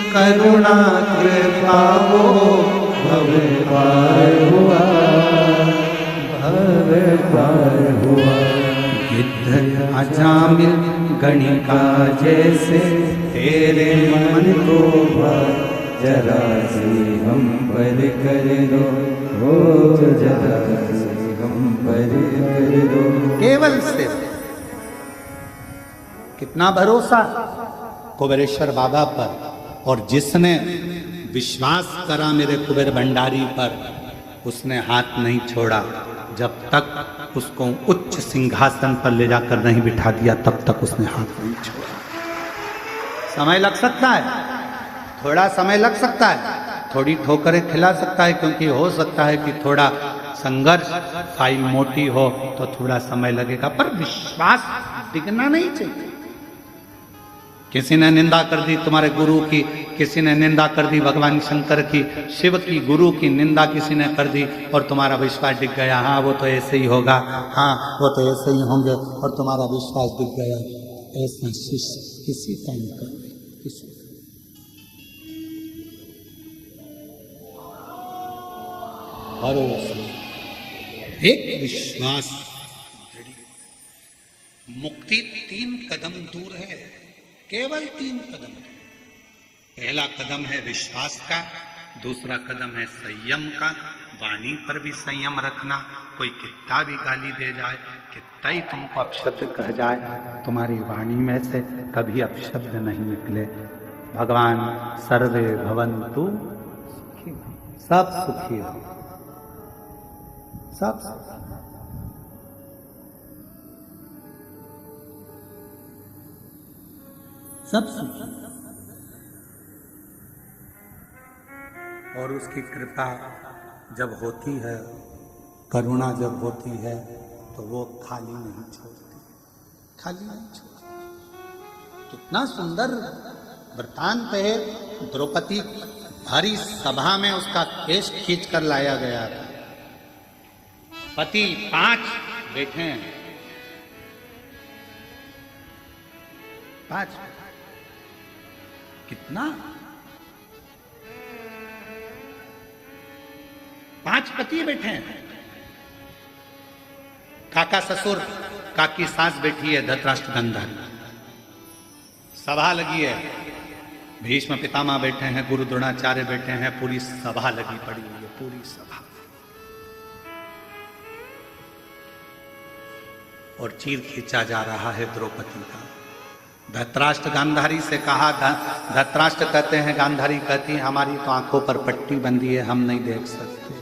करुणा कृपा, वो भव पार हुआ, भव पार हुआ। गिद्ध अजामिल गणिका जैसे तेरे मन को जरा सी हम पर कर दो, हो जरा सी हम पर कर दो। केवल सेवा। कितना भरोसा कुबेरेश्वर बाबा पर, और जिसने विश्वास करा मेरे कुबेर भंडारी पर, उसने हाथ नहीं छोड़ा। जब तक उसको उच्च सिंहासन पर ले जाकर नहीं बिठा दिया, तब तक उसने हाथ नहीं छोड़ा। समय लग सकता है, थोड़ा समय लग सकता है, थोड़ी ठोकरें खिला सकता है, क्योंकि हो सकता है कि थोड़ा संघर्ष, फाइल मोटी हो तो थोड़ा समय लगेगा, पर विश्वास टिकना नहीं चाहिए। किसी ने निंदा कर दी तुम्हारे गुरु की, किसी ने निंदा कर दी भगवान शंकर की, शिव की, गुरु की निंदा किसी ने कर दी और तुम्हारा विश्वास डिग गया। हाँ वो तो ऐसे ही होगा, हाँ वो तो ऐसे ही होंगे, और तुम्हारा विश्वास डिग गया। ऐसा शिष्य किसी टाइम कर किसी भरोसा, एक विश्वास। मुक्ति 3 कदम दूर है, केवल 3 कदम। पहला कदम है विश्वास का, दूसरा कदम है संयम का, वाणी पर भी संयम रखना। कोई कितना भी गाली दे जाए, कितना ही तुमको अपशब्द कह जाए, तुम्हारी वाणी में से कभी अपशब्द नहीं निकले। भगवान सर्वे भवन्तु सुखी, सब सुखी हो, सब सब सुखी। और उसकी कृपा जब होती है, करुणा जब होती है, तो वो खाली नहीं छोड़ती, खाली नहीं छोड़ती। कितना सुंदर वृत्तांत है। द्रौपदी भारी सभा में उसका केश खींच कर लाया गया था। पति 5 बैठे हैं, 5, कितना 5 पति बैठे हैं। काका ससुर, काकी सास बैठी है, धृतराष्ट्र गांधारी। सभा लगी है, भीष्म पितामह बैठे हैं, गुरु द्रोणाचार्य बैठे हैं, पूरी सभा लगी पड़ी हुई है, पूरी सभा। और चीर खींचा जा रहा है द्रौपदी का। धृतराष्ट्र गांधारी से कहा, धृतराष्ट्र कहते हैं, गांधारी कहती है, हमारी तो आंखों पर पट्टी बंधी है, हम नहीं देख सकते,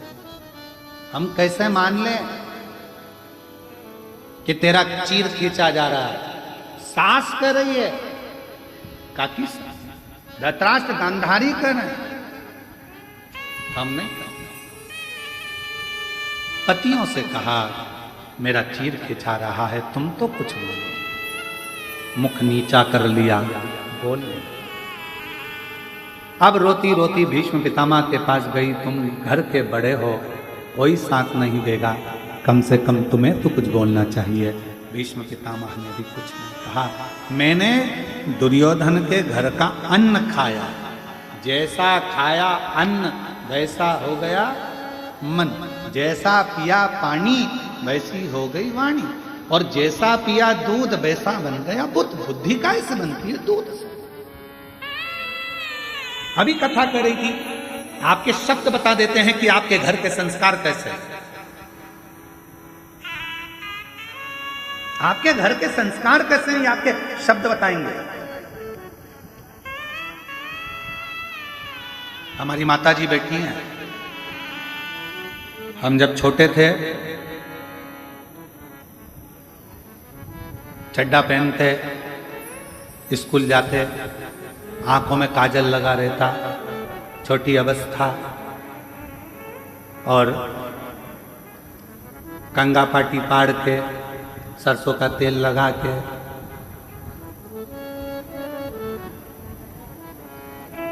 हम कैसे मान लें कि तेरा चीर खींचा जा रहा है। सास कह रही है, काकी सास, धृतराष्ट्र गांधारी कह रहे हैं, हम नहीं कर। पतियों से कहा, मेरा चीर खींचा रहा है, तुम तो कुछ बोलो। मुख नीचा कर लिया, बोले। अब रोती रोती भीष्म पितामह के पास गई, तुम घर के बड़े हो, कोई साथ नहीं देगा, कम से कम तुम्हें तो कुछ बोलना चाहिए। भीष्म पितामह ने भी कुछ नहीं कहा। मैंने दुर्योधन के घर का अन्न खाया, जैसा खाया अन्न वैसा हो गया मन, जैसा पिया पानी वैसी हो गई वाणी, और जैसा पिया दूध वैसा बन गया बुद्ध। बुद्धि कैसे बनती है? दूध से। अभी कथा करेगी, आपके शब्द बता देते हैं कि आपके घर के संस्कार कैसे हैं। आपके घर के संस्कार कैसे हैं, आपके शब्द बताएंगे। हमारी माता जी बैठी हैं। हम जब छोटे थे, चड्डा पहनते, स्कूल जाते, आंखों में काजल लगा रहता, छोटी अवस्था, और कंगा पाटी पाड़ के, सरसों का तेल लगा के,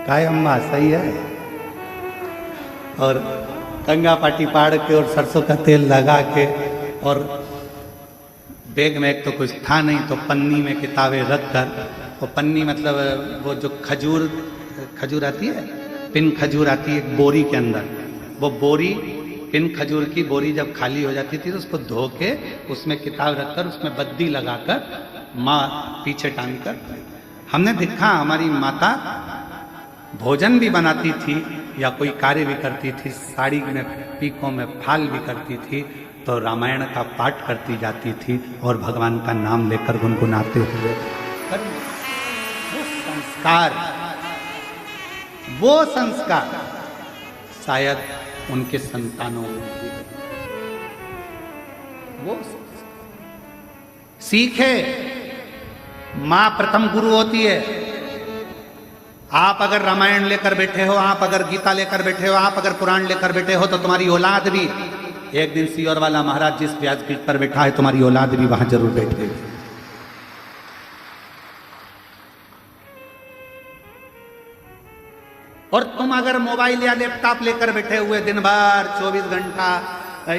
काय अम्मा सही है, और कंगा पाटी पाड़ के और सरसों का तेल लगा के, और बैग में एक तो कुछ था नहीं, तो पन्नी में किताबें रखकर, वो पन्नी मतलब वो जो खजूर आती है, पिन खजूर आती है एक बोरी के अंदर, वो बोरी, पिन खजूर की बोरी जब खाली हो जाती थी तो उसको धो के उसमें किताब रखकर उसमें बद्दी लगाकर माँ पीछे टांग कर। हमने देखा हमारी माता भोजन भी बनाती थी या कोई कार्य भी करती थी, साड़ी में पीकों में फाल भी करती थी, तो रामायण का पाठ करती जाती थी और भगवान का नाम लेकर गुनगुनाते हुए। वो संस्कार शायद उनके संतानों में भी वो सीखे। मां प्रथम गुरु होती है। आप अगर रामायण लेकर बैठे हो, आप अगर गीता लेकर बैठे हो, आप अगर पुराण लेकर बैठे हो, तो तुम्हारी औलाद भी एक दिन सियोर वाला महाराज जिस व्यासपीठ पर बैठा है, तुम्हारी औलाद भी वहां जरूर बैठेगी। और तुम अगर मोबाइल या लैपटॉप लेकर बैठे हुए दिन भर 24 घंटा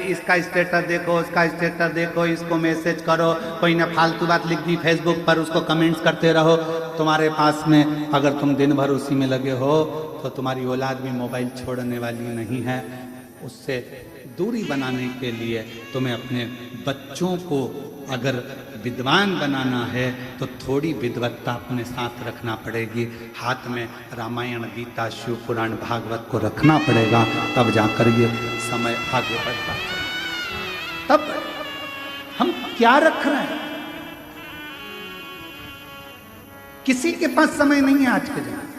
इसका स्टेटस देखो, उसका स्टेटस देखो, इसको मैसेज करो, कोई ने फालतू बात लिख दी फेसबुक पर, उसको कमेंट्स करते रहो, तुम्हारे पास में अगर तुम दिन भर उसी में लगे हो, तो तुम्हारी औलाद भी मोबाइल छोड़ने वाली नहीं है। उससे दूरी बनाने के लिए तुम्हें अपने बच्चों को अगर विद्वान बनाना है तो थोड़ी विद्वत्ता अपने साथ रखना पड़ेगी। हाथ में रामायण, गीता, शिव पुराण, भागवत को रखना पड़ेगा, तब जाकर ये समय आगे बढ़ता है। तब हम क्या रख रहे हैं? किसी के पास समय नहीं है आज के जमाने।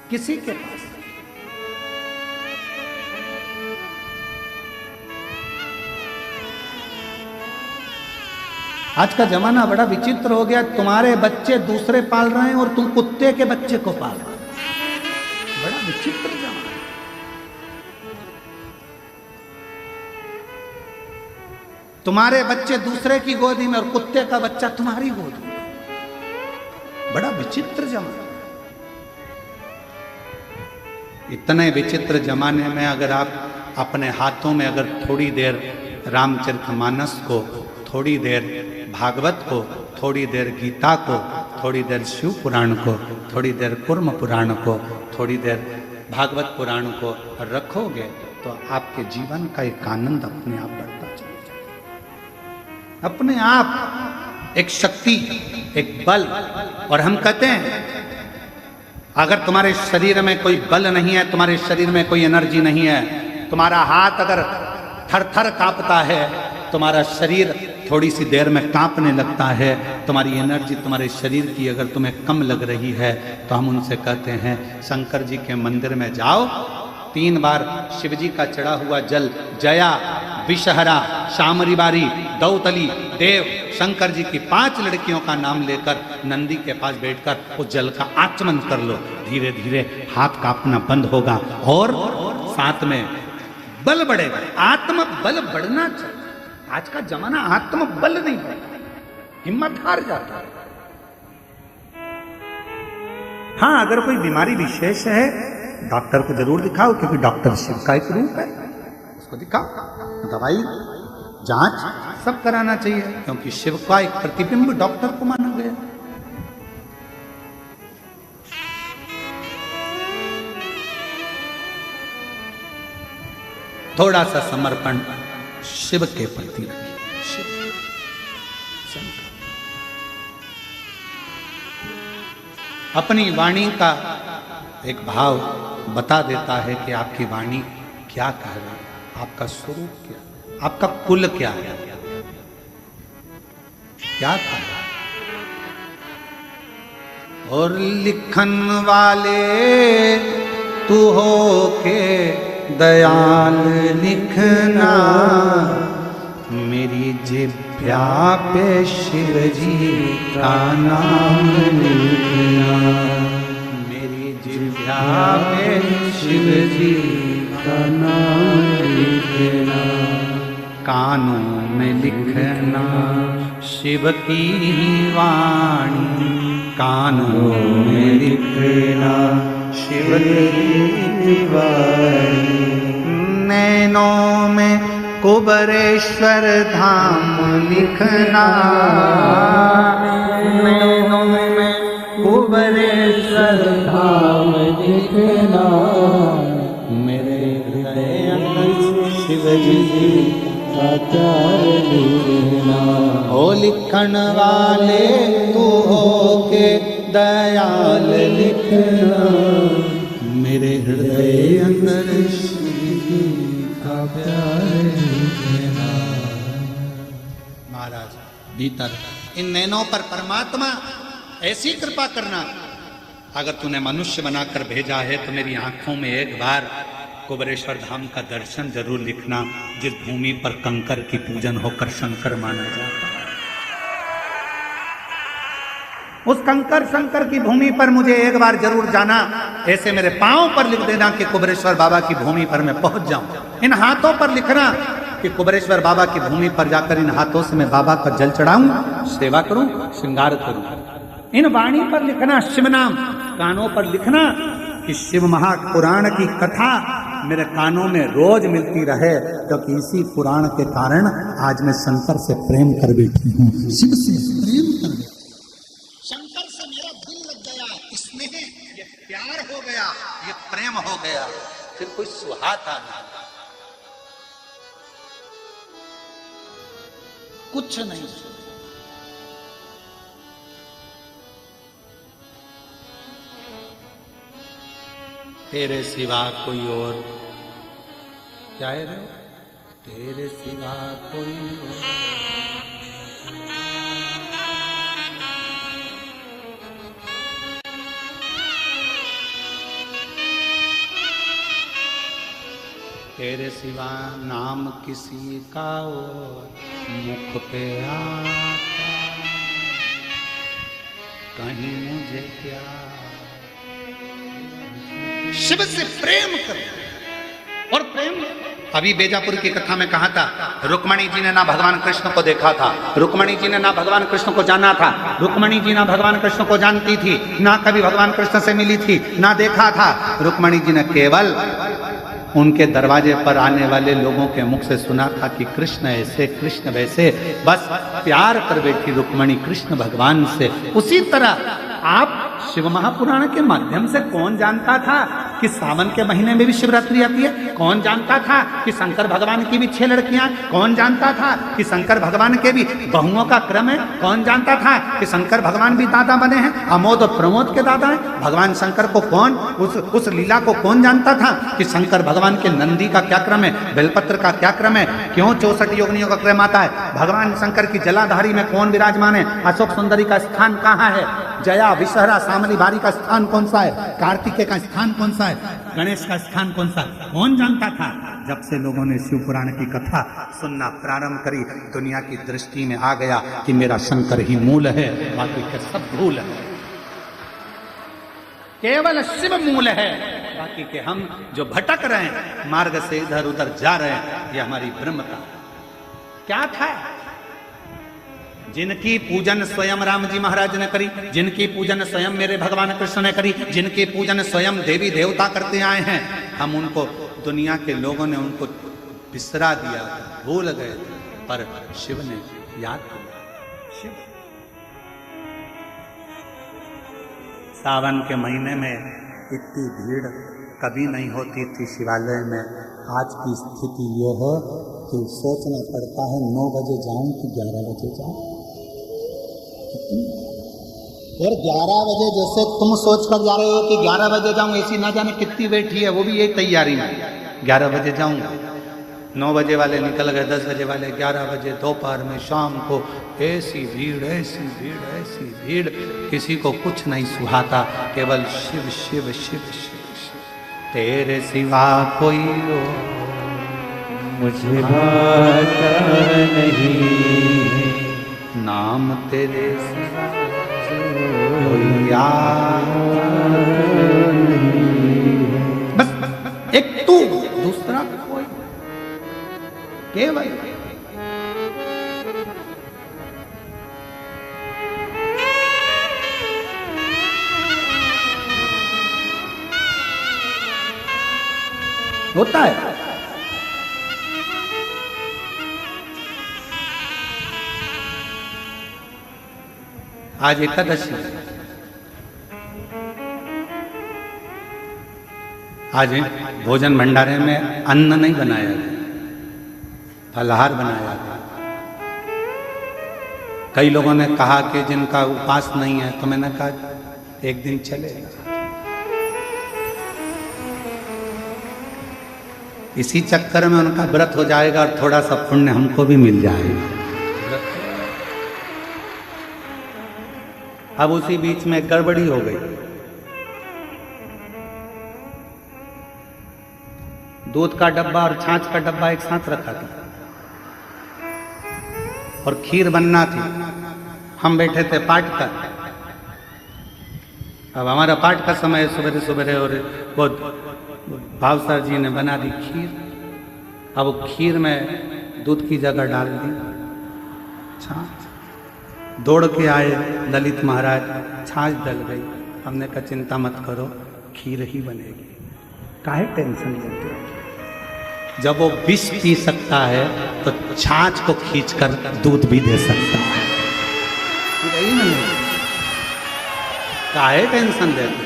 किसी के पास। आज का जमाना बड़ा विचित्र हो गया। तुम्हारे बच्चे दूसरे पाल रहे हैं और तुम कुत्ते के बच्चे को पाल रहे हो। बड़ा विचित्र जमाना। तुम्हारे बच्चे दूसरे की गोदी में और कुत्ते का बच्चा तुम्हारी गोदी में। बड़ा विचित्र जमाना। इतने विचित्र जमाने में अगर आप अपने हाथों में अगर थोड़ी देर रामचरितमानस को, थोड़ी देर भागवत को, थोड़ी देर गीता को, थोड़ी देर शिव पुराण को, थोड़ी देर कुर्म पुराण को, थोड़ी देर भागवत पुराण को रखोगे तो आपके जीवन का एक आनंद अपने आप बढ़ता चलेगा। अपने आप एक शक्ति, एक बल। और हम कहते हैं अगर तुम्हारे शरीर में कोई बल नहीं है, तुम्हारे शरीर में कोई एनर्जी नहीं है, तुम्हारा हाथ अगर थर थर कांपता है, तुम्हारा शरीर थोड़ी सी देर में कांपने लगता है, तुम्हारी एनर्जी तुम्हारे शरीर की अगर तुम्हें कम लग रही है, तो हम उनसे कहते हैं शंकर जी के मंदिर में जाओ, 3 बार शिव जी का चढ़ा हुआ जल जया, विषहरा, शामरी बारी, दौतली, देव, शंकर जी की 5 लड़कियों का नाम लेकर नंदी के पास बैठकर उस जल का आचमन कर लो। धीरे धीरे हाथ कांपना बंद होगा और साथ में बल बढ़ेगा। आत्म बल बढ़ना चाहिए। आज का जमाना आत्म बल नहीं बढ़ता, हिम्मत हार जाता है। हाँ, अगर कोई बीमारी विशेष है डॉक्टर को जरूर दिखाओ, क्योंकि डॉक्टर शिव का एक रूप है, उसको दिखाओ। दवाई, जांच सब कराना चाहिए, क्योंकि शिव का एक प्रतिबिंब डॉक्टर को माना गया। थोड़ा सा समर्पण शिव के प्रति रखिए। शिव, अपनी वाणी का एक भाव बता देता है कि आपकी वाणी क्या कह रही है, आपका स्वरूप क्या, आपका कुल क्या है, क्या था। और लिखन वाले तू हो के दयाल लिखना, मेरी जिभ्या पे शिव जी का नाम लिखना, मेरी जिभ्या पे शिव जी का नाम लिखना, कानों में लिखना शिव की वाणी, कानों में लिखना शिव की वाणी, नैनों में कुबरेश्वर धाम लिखना, नैनों में कुबरेश्वर धाम लिखना, मेरे हृदय अंदर शिव जी का प्यार लिखना। ओ लिखन वाले तू हो के दयाल लिखना, मेरे हृदय अंदर शिव जी का प्यार लिखना। महाराज भीतर इन नैनों पर परमात्मा ऐसी कृपा करना, अगर तूने मनुष्य बनाकर भेजा है तो मेरी आंखों में एक बार कुबरेश्वर धाम का दर्शन जरूर लिखना, जिस भूमि पर कंकर की पूजन होकर शंकर माना जाता है। उस कंकर शंकर की भूमि पर मुझे एक बार जरूर जाना, ऐसे मेरे पांव पर लिख देना कि कुबरेश्वर बाबा की भूमि पर मैं पहुंच जाऊं। इन हाथों पर लिखना कि कुबरेश्वर बाबा की भूमि पर जाकर इन हाथों से मैं बाबा का जल चढ़ाऊं, सेवा करूं, श्रृंगार करूं। इन वाणी पर लिखना शिव नाम, कानों पर लिखना कि शिव महापुराण की कथा मेरे कानों में रोज मिलती रहे, क्योंकि इसी पुराण के कारण आज मैं शंकर से प्रेम कर बैठी हूँ, शिव से प्रेम कर बैठी, शंकर से मेरा दिल लग गया, स्नेह, ये प्यार हो गया, ये प्रेम हो गया, फिर कोई सुहाता नहीं, कुछ नहीं। तेरे सिवा कोई और क्या है रे? तेरे सिवा कोई और तेरे सिवा नाम किसी का और मुख पे आता, कहीं मुझे प्यार। शिव से प्रेम करो। और प्रेम अभी बेजापुर की कथा में कहा था, रुक्मणी जी ने ना भगवान कृष्ण को देखा था, रुक्मणी जी ने ना भगवान कृष्ण को जाना था, रुक्मणी जी ना भगवान कृष्ण को जानती थी, ना कभी भगवान कृष्ण से मिली थी, ना देखा था। रुक्मणी जी ने केवल उनके दरवाजे पर आने वाले लोगों के मुख से सुना था कि कृष्ण ऐसे कृष्ण वैसे, बस प्यार कर बैठी रुक्मणी कृष्ण भगवान से। उसी तरह आप शिव महापुराण के माध्यम से कौन जानता था कि सावन के महीने में भी शिवरात्रि आती है? कौन जानता था कि शंकर भगवान की भी 6 लड़कियां? कौन जानता था कि शंकर भगवान के भी बहुओं का क्रम है? कौन जानता था कि शंकर भगवान भी दादा बने हैं, अमोद और प्रमोद के दादा हैं? भगवान शंकर को कौन, उस लीला को कौन जानता था कि शंकर भगवान के नंदी का क्या क्रम है, बेलपत्र का क्या क्रम है, क्यों 64 योगिनियों का क्रम आता है? भगवान शंकर की जलाधारी में कौन विराजमान है? अशोक सुंदरी का स्थान कहाँ है? जया विषहरा सामली बारी का स्थान कौन सा है? कार्तिकेय का स्थान कौन सा है? गणेश का स्थान कौन सा है? कौन जानता था? जब से लोगों ने शिव पुराण की कथा सुनना प्रारंभ करी, दुनिया की दृष्टि में आ गया कि मेरा शंकर ही मूल है, बाकी के सब भूल है। केवल शिव मूल है, बाकी के हम जो भटक रहे हैं, मार्ग से इधर उधर जा रहे हैं, ये हमारी ब्रह्मता। क्या था? जिनकी पूजन स्वयं राम जी महाराज ने करी, जिनकी पूजन स्वयं मेरे भगवान कृष्ण ने करी, जिनकी पूजन स्वयं देवी देवता करते आए हैं, हम उनको, दुनिया के लोगों ने उनको बिसरा दिया, भूल गए, पर शिव ने याद किया। शिव सावन के महीने में इतनी भीड़ कभी नहीं होती थी शिवालय में। आज की स्थिति यह है कि सोचना पड़ता है 9 बजे जाऊं कि 11 बजे जाऊं। और 11 बजे जैसे तुम सोच कर जा रहे हो कि 11 बजे जाऊं, ऐसी ना जाने कितनी बैठी है, वो भी यही तैयारी में 11 बजे जाऊंगा। 9 बजे वाले निकल गए, 10 बजे वाले 11 बजे, दोपहर में, शाम को, ऐसी भीड़ ऐसी भीड़ ऐसी भीड़, किसी को कुछ नहीं सुहाता, केवल शिव शिव शिव शिव शिव। तेरे सिवा कोई मुझे भाता नहीं, नाम तेरे सिवा कोई याद नहीं। बस एक तू, दूसरा कोई, केवल होता है। आज एकादशी, आज भोजन भंडारे में अन्न नहीं बनाया गया, फलाहार बनाया गया। कई लोगों ने कहा कि जिनका उपवास नहीं है, तो मैंने कहा एक दिन चलेगा। इसी चक्कर में उनका व्रत हो जाएगा और थोड़ा सा पुण्य हमको भी मिल जाएगा। अब उसी बीच में गड़बड़ी हो गई। दूध का डब्बा और छाछ का डब्बा एक साथ रखा था और खीर बनना थी। हम बैठे थे पाठ का। अब हमारा पाठ का समय सवेरे सवेरे, और वो भावसर जी ने बना दी खीर। अब खीर में दूध की जगह डाल दी छाछ। दौड़ के आए ललित महाराज, छाछ डल गई। हमने कहा चिंता मत करो, खीर ही बनेगी, काहे टेंशन लेते हो? जब वो विष पी सकता है तो छाछ को खींचकर दूध भी दे सकता है। काहे टेंशन लेते?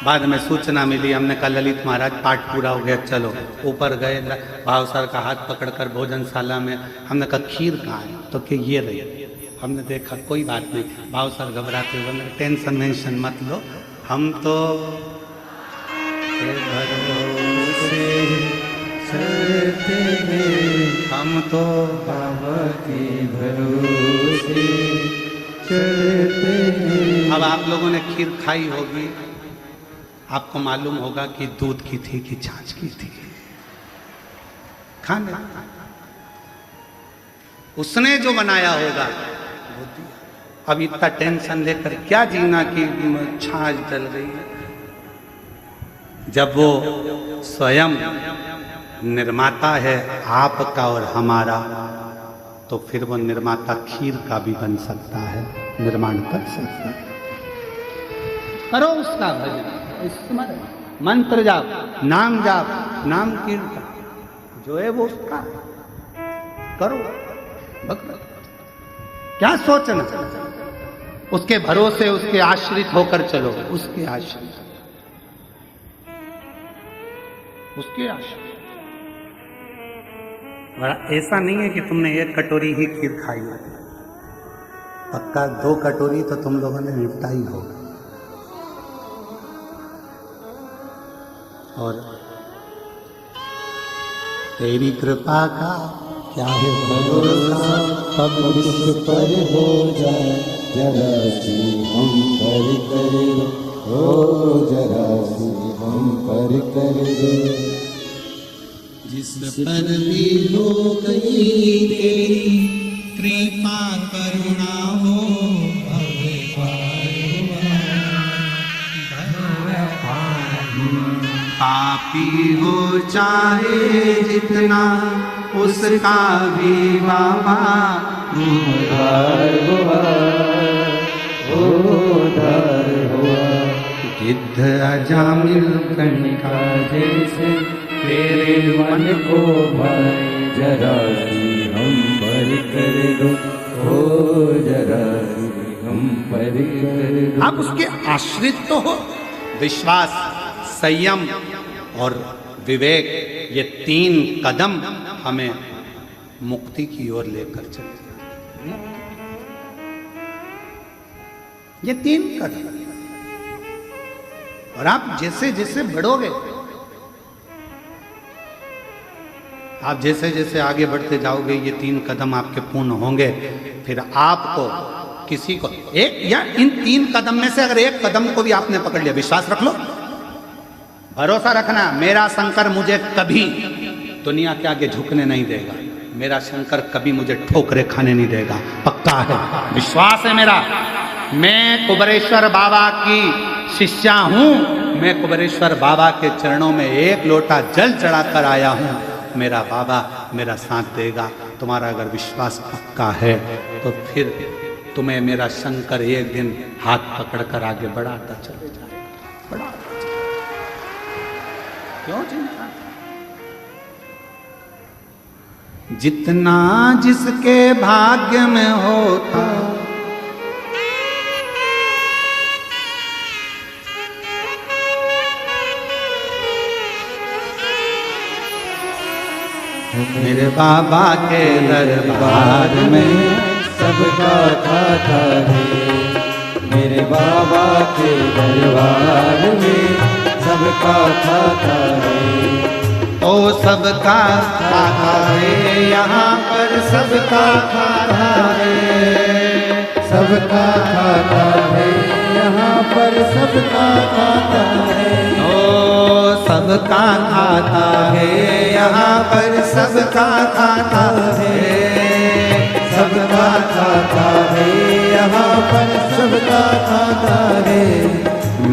बाद में सूचना मिली, हमने कहा ललित महाराज पाठ पूरा हो गया, चलो। ऊपर गए, भाव सर का हाथ पकड़कर भोजनशाला में, हमने कहा खीर कहाँ है? तो कि ये रही। हमने देखा कोई बात नहीं। भाव सर घबराते हुए, टेंशन वेंशन मत लो, हम तो भरोसे चलते हैं, हम तो बाबा के भरोसे चलते हैं। अब आप लोगों ने खीर खाई होगी, आपको मालूम होगा कि दूध की थी कि छाछ की थी। खाने, उसने जो बनाया होगा वो दिया। अब इतना टेंशन लेकर क्या जीना कि छाछ जल रही है, जब वो स्वयं निर्माता है आपका और हमारा, तो फिर वो निर्माता खीर का भी बन सकता है, निर्माण कर सकता है। करो उसका भजन, स्मरण, मंत्र जाप, नाम जाप, नाम कीर्तन जो है वो उसका करो। भक्त क्या सोचना, उसके भरोसे, उसके आश्रित होकर चलो, उसके आश्रित, उसके आश्रित। ऐसा नहीं है कि तुमने एक कटोरी ही खीर खाई है, पक्का 2 कटोरी तो तुम लोगों ने निपटा ही होगा। और तेरी कृपा का क्या है भरोसा, अब विश्व पर हो जाए जरा सी हम पर कर दो, ओ जरा सी हम पर कर दो। जिस पर भी हो गई तेरी कृपा करुणा हो, भव पार हुआ। पापी हो चाहे जितना उसका भी बाबा उद्धार हुआ, उद्धार हुआ। गिद्ध अजामिल कणिका जैसे तेरे मन को भाई जरा सी हम पर कर दो, ओ जरा सी हम पर कर दो। आप उसके आश्रित तो हो। विश्वास, संयम और विवेक, ये 3 कदम हमें मुक्ति की ओर लेकर चलते हैं। ये 3 कदम, और आप जैसे जैसे बढ़ोगे, आप जैसे जैसे आगे बढ़ते जाओगे, ये 3 कदम आपके पूर्ण होंगे। फिर आपको किसी को एक या इन 3 कदम में से अगर एक कदम को भी आपने पकड़ लिया, विश्वास रख लो, भरोसा रखना, मेरा शंकर मुझे कभी दुनिया के आगे झुकने नहीं देगा, मेरा शंकर कभी मुझे ठोकरे खाने नहीं देगा, पक्का है, विश्वास है मेरा। मैं कुबेरेश्वर बाबा की शिष्या हूं, मैं कुबेरेश्वर बाबा के चरणों में 1 लोटा जल चढ़ाकर आया हूं, मेरा बाबा मेरा साथ देगा। तुम्हारा अगर विश्वास पक्का है तो फिर तुम्हें मेरा शंकर एक दिन हाथ पकड़कर आगे बढ़ाता चले जाएगा, बढ़ाता चले। क्यों चिंता? जितना जिसके भाग्य में होता मेरे बाबा के दरबार में सबका खाता है, मेरे बाबा के दरबार में सबका खाता है। तो सबका खाता है, यहाँ पर सबका खाता है, सबका खाता है, यहाँ पर सबका खाता है। ओ सबका खाता है, यहाँ पर सबका खाता है, सबका खाता है, यहाँ पर सबका खाता है।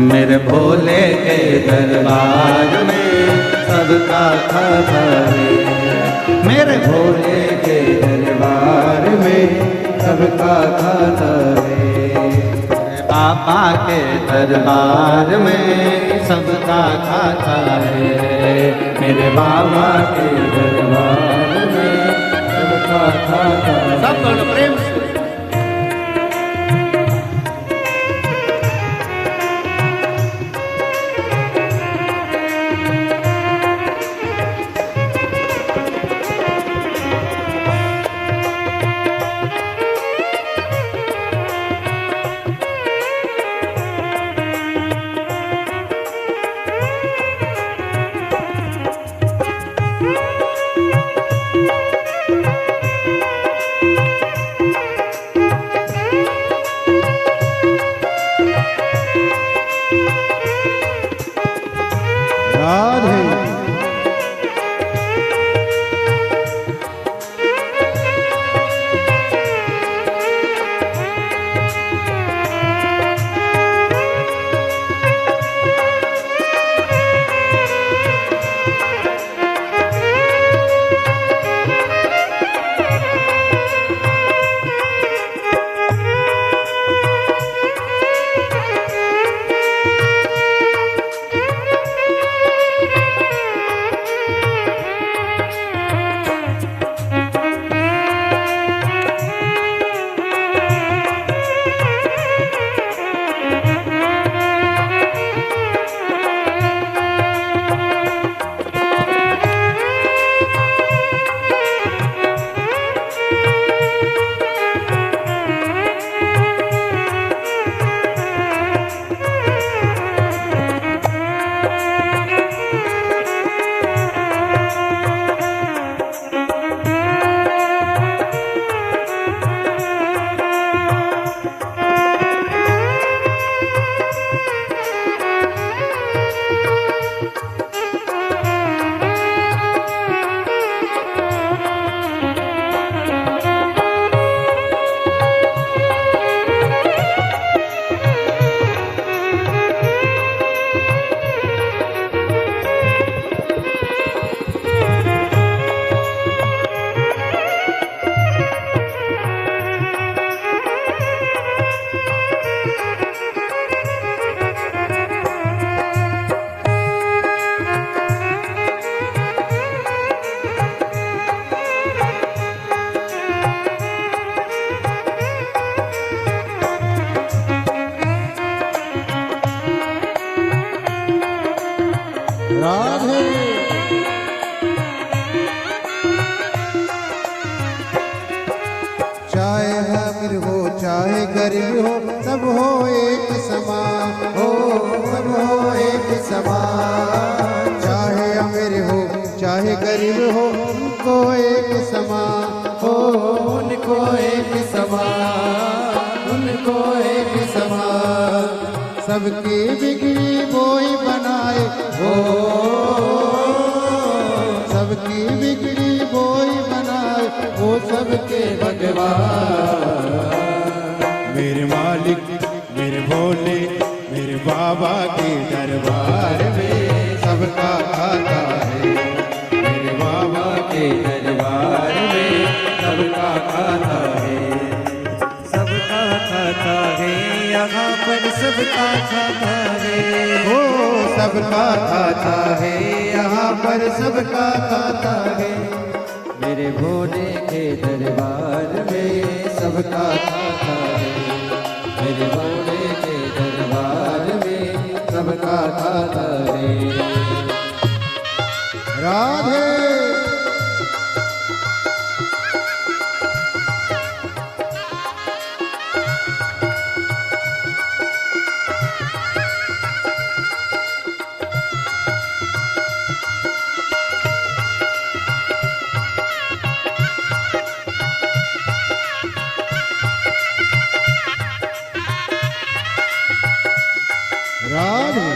मेरे भोले के दरबार में सबका खाता है, मेरे भोले के दरबार में सबका खाता है। बाबा के दरबार में सबका खाता है, मेरे बाबा के दरबार में सबका खाता है। सब लोग प्रेम से राधे चाहे अमीर हो चाहे गरीब हो सब हो एक समान हो सब हो एक समान चाहे अमीर हो चाहे गरीब हो उनको एक समान हो उनको एक समान उनको एक समान सबकी बिगड़ी बोई बनाए हो सबकी बिगड़ी बोई बनाए वो सबके भगवान मेरे मालिक मेरे भोले मेरे बाबा के दरबार में सबका खाता है मेरे बाबा के दरबार में सबका खाता है सबका खाता है यहाँ पर सबका खाता है हो सबका खाता है यहाँ पर सबका खाता है मेरे भोले के दरबार में सबका खाता है मेरे भोले के दरबार में सबका खाता है राधे राधे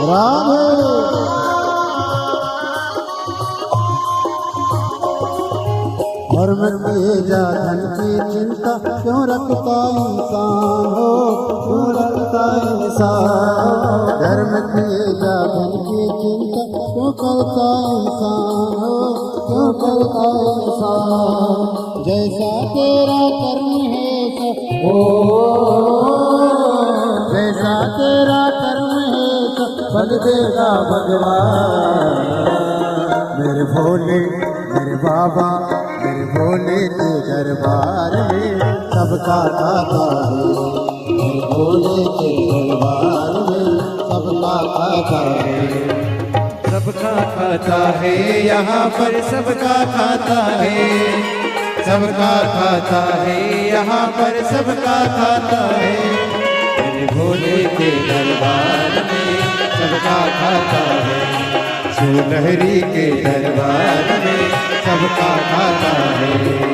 राधे धर्म किए जा धन की चिंता क्यों रखता इंसान हो क्यों रखता इंसान धर्म किए जा धन की चिंता क्यों करता इंसान हो क्यों करता इंसान जैसा तेरा कर्म है हो जैसा तेरा कर्म है फल देगा भगवान मेरे भोले मेरे बाबा मेरे भोले के दरबार में सबका खाता है मेरे भोले के दरबार में सबका खाता है सबका खाता है यहाँ पर सबका खाता है सबका खाता है यहाँ पर सबका खाता है मेरे भोले के दरबार में सबका खाता है सुनहरी के दरबार में सबका खाता है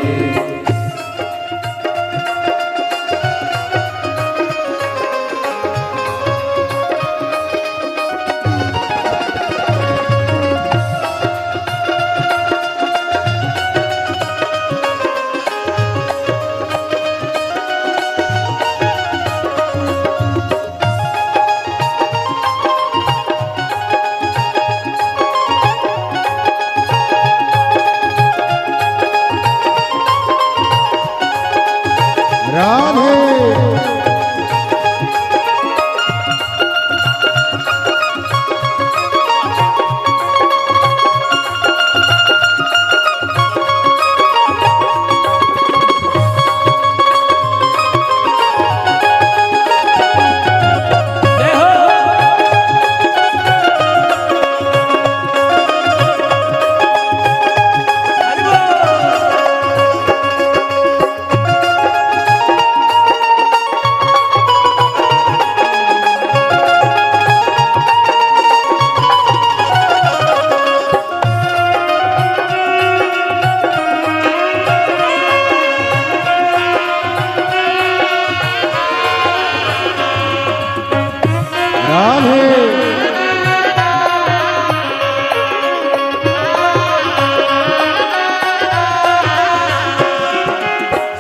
राधे।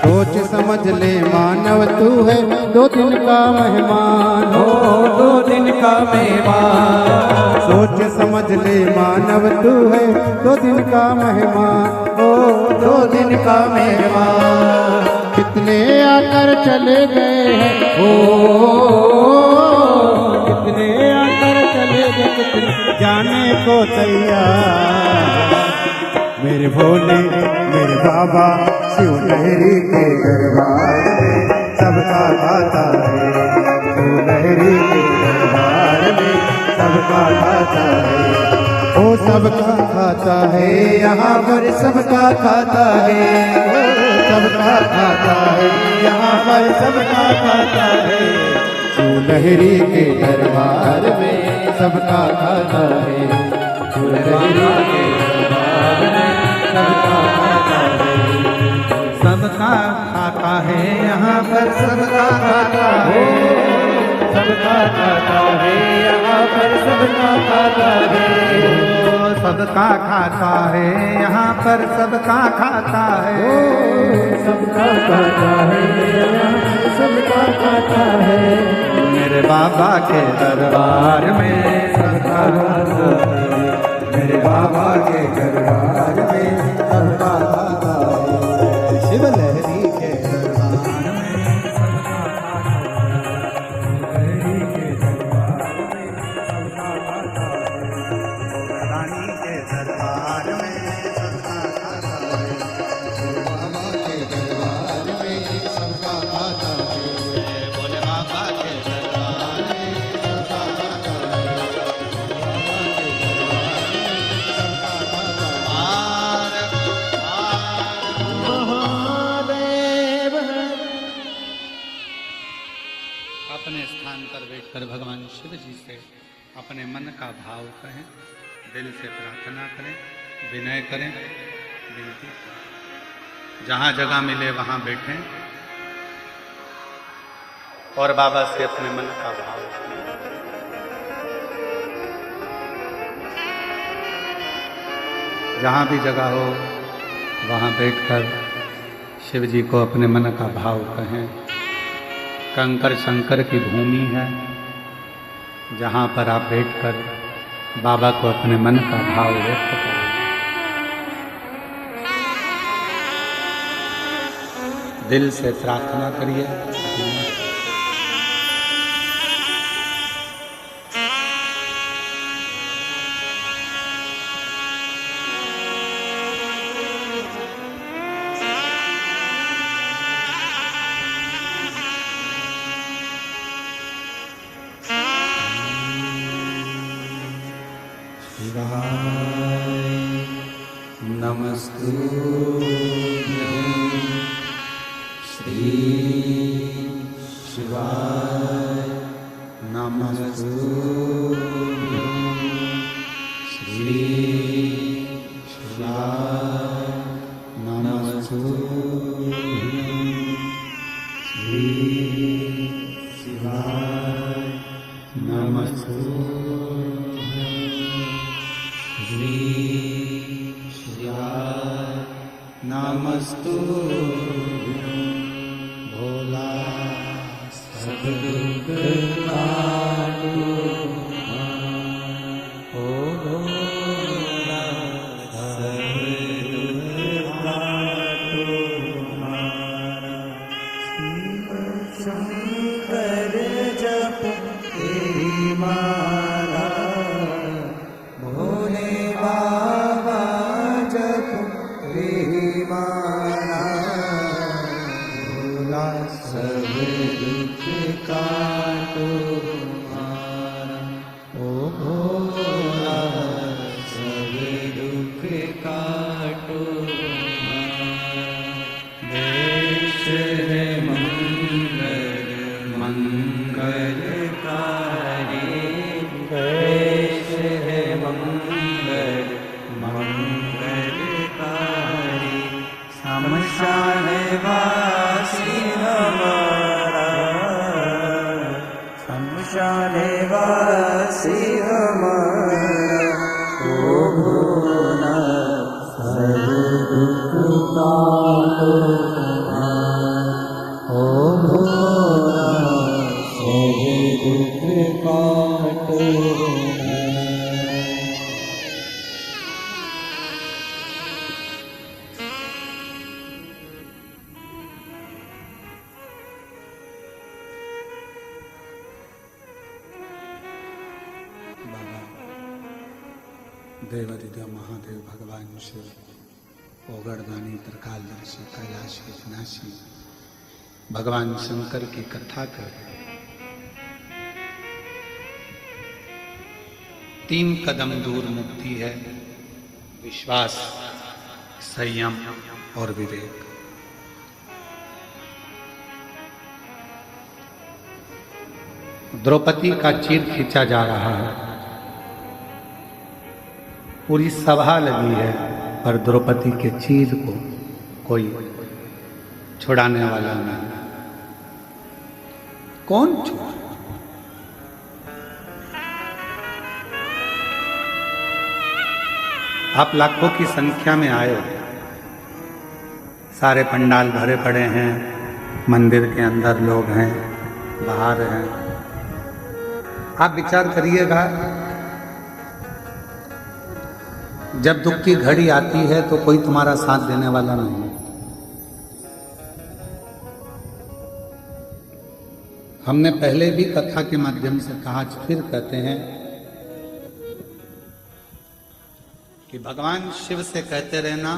सोच समझ ले मानव तू है 2 दिन का मेहमान हो, 2 दिन का मेहमान। सोच समझ ले मानव तू है 2 दिन का मेहमान हो, 2 दिन का मेहमान। कितने आकर चले गए हैं ओ, कितने आकर चले गए, कितने जाने को तैयार। मेरे भोले मेरे बाबा शिव लहरी के दरबार में सबका खाता है, शिव लहरी के दरबार में सबका खाता है, वो सबका खाता है, यहाँ पर सबका खाता है, सबका खाता है, यहाँ पर सबका खाता है। शिव लहरी के दरबार में सबका खाता है, शिव लहरी के दरबार में सबका खाता है, सबका खाता है, यहाँ पर सबका खाता है, सबका खाता है, यहाँ पर सबका खाता है, सबका खाता है, यहाँ पर सबका खाता है, सबका खाता है, यहाँ पर सबका खाता है। मेरे बाबा के दरबार में सबका खाता है, मेरे बाबा के दरबार में सबका खाता है, शिव लहरी के दरबार में सबका खाता है, लहरी के दरबार में सबका खाता है, रानी के दरबार में सबका खाता है, बाबा के दरबार में सबका खाता है, भोले बाबा के दरबार में सबका खाता है, बाबा के दरबार में सबका खाता है। महादेव अपने स्थान पर बैठकर भगवान शिव जी से अपने मन का भाव कहें, दिल से प्रार्थना करें, विनय करें, विनती करें। जहाँ जगह मिले वहाँ बैठें और बाबा से अपने मन का भाव करें। जहाँ भी जगह हो वहाँ बैठकर शिव जी को अपने मन का भाव कहें। कंकर शंकर की भूमि है, जहाँ पर आप बैठकर बाबा को अपने मन का भाव व्यक्त करें। दिल से प्रार्थना करिए। शमशाने वासी बरसी हमारा ओ भोला सब दुख काटो ओ भोला सब दुख काटो। देवादिदेव महादेव भगवान शिव ओगड़दानी त्रिकालदर्शी कैलाशी विनाशी भगवान शंकर की कथा कर 3 कदम दूर मुक्ति है, विश्वास, संयम और विवेक। द्रौपदी का चीर खींचा जा रहा है, पूरी सभा लगी है, पर द्रौपदी के चीर को कोई छुड़ाने वाला नहीं। कौन छुड़ा? आप लाखों की संख्या में आए, सारे पंडाल भरे पड़े हैं, मंदिर के अंदर लोग हैं, बाहर हैं। आप विचार करिएगा, जब दुख की घड़ी आती है तो कोई तुम्हारा साथ देने वाला नहीं। हमने पहले भी कथा के माध्यम से कहा, फिर कहते हैं कि भगवान शिव से कहते रहना,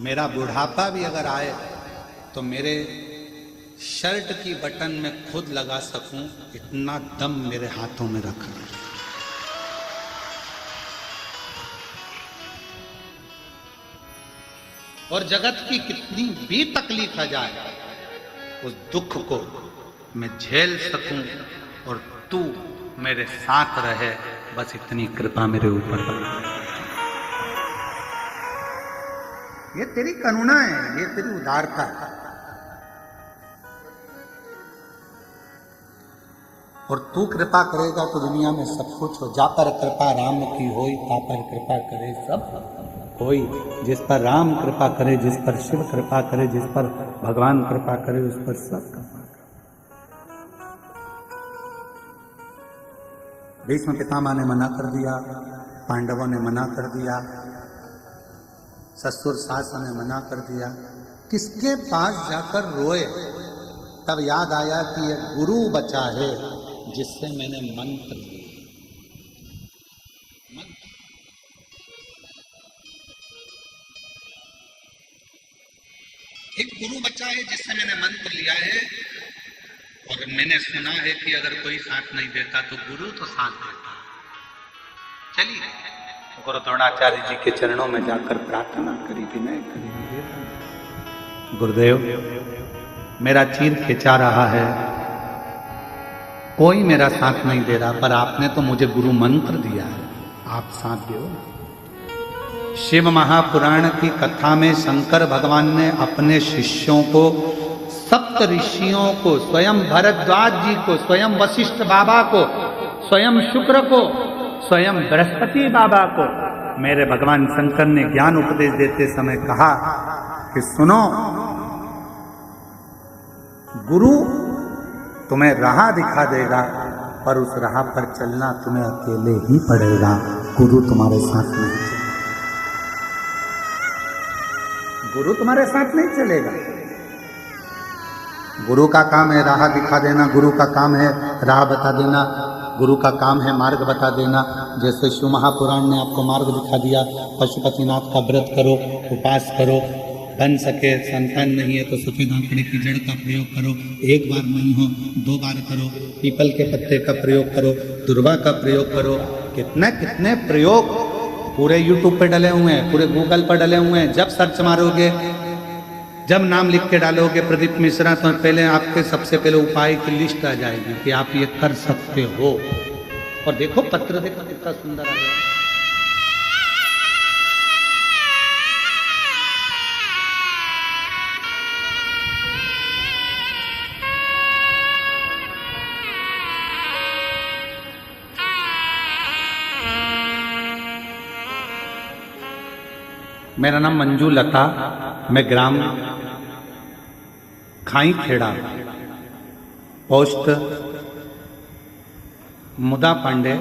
मेरा बुढ़ापा भी अगर आए तो मेरे शर्ट की बटन में खुद लगा सकूं, इतना दम मेरे हाथों में रखना। और जगत की कितनी भी तकलीफ आ जाए, उस दुख को मैं झेल सकूं और तू मेरे साथ रहे, बस इतनी कृपा मेरे ऊपर कर। ये तेरी करुणा है, ये तेरी उदारता है। और तू कृपा करेगा तो दुनिया में सब कुछ हो। जा पर कृपा राम की होई, ता पर कृपा करे सब कोई। जिस पर राम कृपा करे, जिस पर शिव कृपा करे, जिस पर भगवान कृपा करे, उस पर सब कृपा करे। भीष्म पितामह ने मना कर दिया, पांडवों ने मना कर दिया, ससुर सास ने मना कर दिया। किसके पास जाकर रोए? तब याद आया कि एक गुरु बचा है जिससे मैंने मंत्र लिया। एक गुरु बचा है जिससे मैंने मंत्र लिया है, और मैंने सुना है कि अगर कोई साथ नहीं देता तो गुरु तो साथ देता। चलिए गुरु द्रोणाचार्य जी के चरणों में जाकर प्रार्थना करी, विनय करी। गुरुदेव, मेरा चीर खिंचा रहा है, कोई मेरा साथ नहीं दे रहा, पर आपने तो मुझे गुरु मंत्र दिया है, आप साथ दो। शिव महापुराण की कथा में शंकर भगवान ने अपने शिष्यों को, सप्त ऋषियों को, स्वयं भरद्वाज जी को, स्वयं वशिष्ठ बाबा को, स्वयं शुक्र को, स्वयं बृहस्पति बाबा को, मेरे भगवान शंकर ने ज्ञान उपदेश देते समय कहा कि सुनो, गुरु तुम्हें राह दिखा देगा, पर उस राह पर चलना तुम्हें अकेले ही पड़ेगा, गुरु तुम्हारे साथ नहीं चलेगा। गुरु तुम्हारे साथ नहीं चलेगा। गुरु का काम है राह दिखा देना, गुरु का काम है राह बता देना, गुरु का काम है मार्ग बता देना। जैसे शिव महापुराण ने आपको मार्ग दिखा दिया, पशुपतिनाथ का व्रत करो, उपास करो, बन सके, संतान नहीं है तो सफेद आंकड़े की जड़ का प्रयोग करो, एक बार नहीं हो 2 बार करो, पीपल के पत्ते का प्रयोग करो, दुर्वा का प्रयोग करो, कितने कितने प्रयोग पूरे यूट्यूब पे डले हुए हैं, पूरे गूगल पर डले हुए हैं। जब सर्च मारोगे, जब नाम लिख के डालोगे प्रदीप मिश्रा, तो पहले आपके सबसे पहले उपाय की लिस्ट आ जाएगी कि आप ये कर सकते हो। और देखो पत्र देखो कितना सुंदर आ गया। मेरा नाम मंजू लता, मैं ग्राम खाई खेड़ा, पोस्ट मुदा पांडे,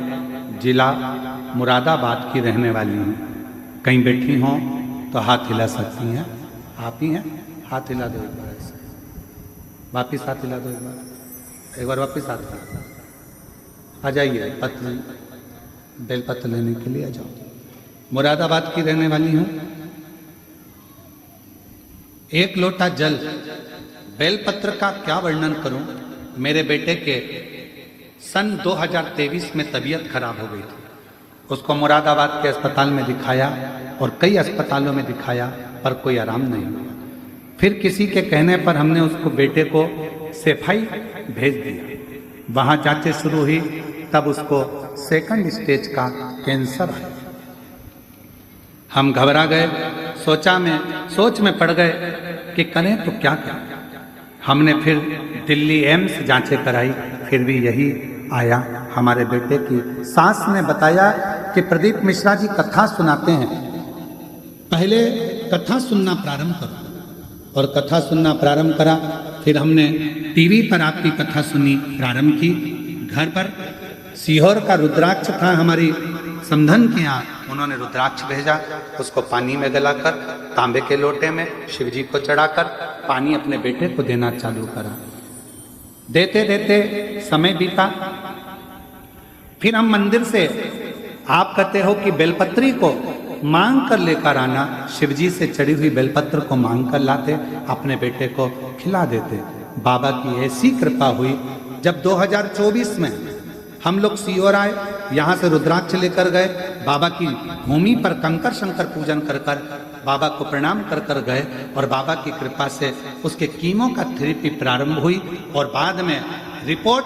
जिला मुरादाबाद की रहने वाली हूँ। कहीं बैठी हों तो हाथ हिला सकती हैं। आप ही हैं? हाथ हिला दो एक बार ऐसे, वापिस हाथ हिला दो एक बार वापिस हाथ आ जाइए। पत्र बेलपत्र लेने के लिए आ जाओ। मुरादाबाद की रहने वाली हूँ। एक लोटा जल, बेलपत्र का क्या वर्णन करूं। मेरे बेटे के सन 2023 में तबीयत खराब हो गई थी। उसको मुरादाबाद के अस्पताल में दिखाया और कई अस्पतालों में दिखाया पर कोई आराम नहीं हुआ। फिर किसी के कहने पर हमने उसको बेटे को सेफाई भेज दिया। वहां जांचें शुरू हुई, तब उसको सेकंड स्टेज का कैंसर आया। हम घबरा गए, सोच में पड़ गए कि करें तो क्या करें। हमने फिर दिल्ली एम्स जांचें कराई, फिर भी यही आया। हमारे बेटे की सास ने बताया कि प्रदीप मिश्रा जी कथा सुनाते हैं, पहले कथा सुनना प्रारंभ करो। और कथा सुनना प्रारंभ करा। फिर हमने टीवी पर आपकी कथा सुनी प्रारंभ की। घर पर सीहोर का रुद्राक्ष था हमारी समधन के यहाँ, उन्होंने रुद्राक्ष भेजा। उसको पानी में गलाकर तांबे के लोटे में शिव जी को चढ़ाकर पानी अपने बेटे को देना चालू करा। देते देते समय बीता। फिर हम मंदिर से, आप कहते हो कि बेलपत्री को मांग कर लेकर आना, शिव जी से चढ़ी हुई बेलपत्र को मांग कर लाते, अपने बेटे को खिला देते। बाबा की ऐसी कृपा हुई, जब 2024 में हम लोग सीहोर आए, यहाँ से रुद्राक्ष लेकर गए, बाबा की भूमि पर कंकर शंकर पूजन कर कर बाबा को प्रणाम कर कर गए। और बाबा की कृपा से उसके कीमो का थेरेपी प्रारंभ हुई। और बाद में रिपोर्ट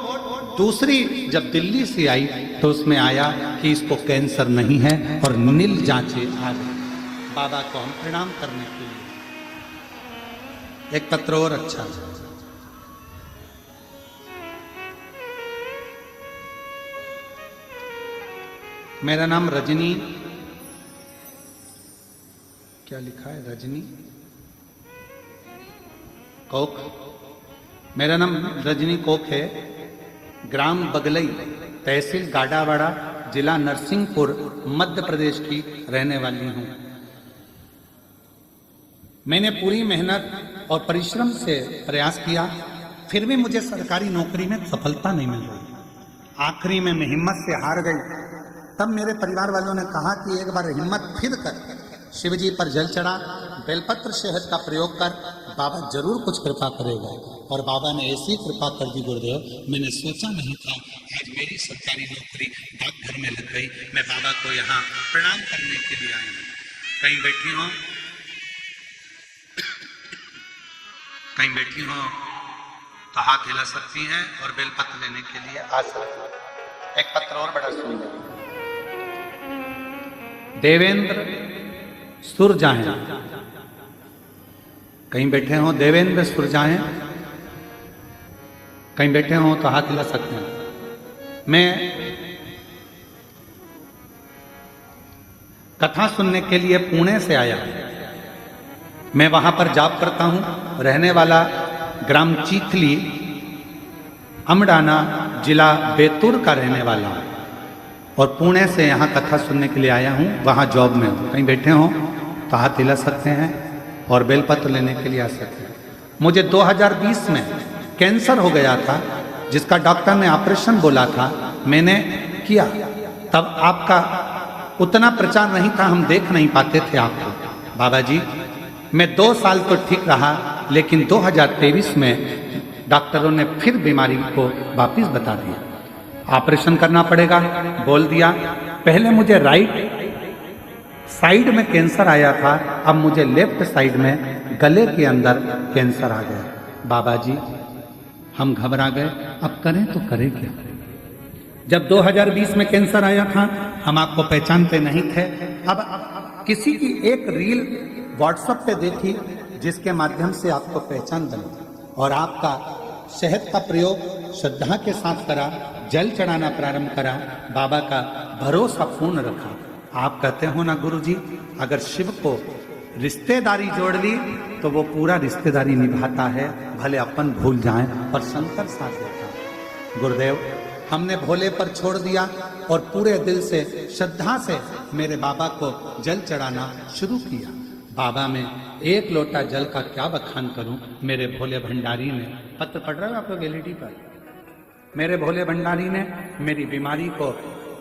दूसरी जब दिल्ली से आई तो उसमें आया कि इसको कैंसर नहीं है और नील जांचें आ गई। बाबा को हम प्रणाम करने के लिए एक पत्र और अच्छा है। मेरा नाम रजनी, क्या लिखा है, रजनी कोक। मेरा नाम रजनी कोक है। ग्राम बगलई, तहसील गाडावाड़ा, जिला नरसिंहपुर, मध्य प्रदेश की रहने वाली हूं। मैंने पूरी मेहनत और परिश्रम से प्रयास किया, फिर भी मुझे सरकारी नौकरी में सफलता नहीं मिल रही। आखिरी में मैं हिम्मत से हार गई। तब मेरे परिवार वालों ने कहा कि एक बार हिम्मत फिर कर, शिव जी पर जल चढ़ा, बेलपत्र शहद का प्रयोग कर, बाबा जरूर कुछ कृपा करेगा। और बाबा ने ऐसी कृपा कर दी गुरुदेव, मैंने सोचा नहीं था। आज मेरी सरकारी नौकरी डाकघर में लग गई। मैं बाबा को यहाँ प्रणाम करने के लिए आई हूँ। कहीं बैठी हो, कहीं बैठी हो तो हाथ हिला सकती हैं और बेलपत्र लेने के लिए आ सकती हैं। एक पत्र और बड़ा सुंदर, देवेंद्र सुरजाएं। कहीं बैठे हो देवेंद्र सुरजाएं, कहीं बैठे हो तो हाथ हिला सकते हैं। मैं कथा सुनने के लिए पुणे से आया। मैं वहां पर जॉब करता हूं। रहने वाला ग्राम चीखली, अमडाना, जिला बैतूल का रहने वाला हूं और पुणे से यहाँ कथा सुनने के लिए आया हूँ। वहाँ जॉब में हूँ। कहीं बैठे हो तो हाथ हिला सकते हैं और बेलपत्र लेने के लिए आ सकते हैं। मुझे 2020 में कैंसर हो गया था, जिसका डॉक्टर ने ऑपरेशन बोला था। मैंने किया, तब आपका उतना प्रचार नहीं था, हम देख नहीं पाते थे आपको। बाबा जी, मैं 2 साल तो ठीक रहा, लेकिन 2023 में डॉक्टरों ने फिर बीमारी को वापिस बता दिया। ऑपरेशन करना पड़ेगा बोल दिया। पहले मुझे राइट साइड में कैंसर आया था, अब मुझे लेफ्ट साइड में गले के अंदर कैंसर आ गया। बाबा जी, हम घबरा गए, अब करें तो करें क्या। जब 2020 में कैंसर आया था, हम आपको पहचानते नहीं थे। अब किसी की एक रील व्हाट्सएप पे देखी, जिसके माध्यम से आपको पहचान बनी और आपका शहद का प्रयोग श्रद्धा के साथ करा, जल चढ़ाना प्रारंभ करा, बाबा का भरोसा पूर्ण रखा। आप कहते हो ना गुरुजी, अगर शिव को रिश्तेदारी जोड़ ली तो वो पूरा रिश्तेदारी निभाता है, भले अपन भूल जाएं, और शंकर साथ देता है। गुरुदेव, हमने भोले पर छोड़ दिया और पूरे दिल से श्रद्धा से मेरे बाबा को जल चढ़ाना शुरू किया। बाबा में एक लोटा जल का क्या बखान करूं। मेरे भोले भंडारी ने, पत्र पढ़ रहे हो आप लोग एलईडी पर, मेरे भोले भंडारी ने मेरी बीमारी को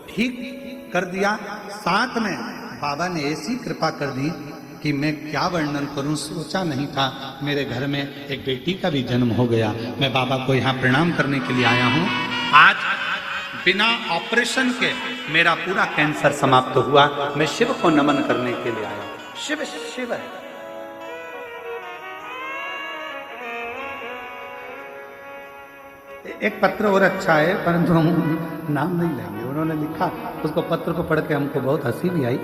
ठीक कर दिया। साथ में बाबा ने ऐसी कृपा कर दी कि मैं क्या वर्णन करूं, सोचा नहीं था। मेरे घर में एक बेटी का भी जन्म हो गया। मैं बाबा को यहाँ प्रणाम करने के लिए आया हूँ। आज बिना ऑपरेशन के मेरा पूरा कैंसर समाप्त हुआ। मैं शिव को नमन करने के लिए आया हूँ। शिव शिव है। एक पत्र और अच्छा है, परंतु हम नाम नहीं लेंगे। उन्होंने लिखा, उसको पत्र को पढ़ के हमको बहुत हंसी भी आई।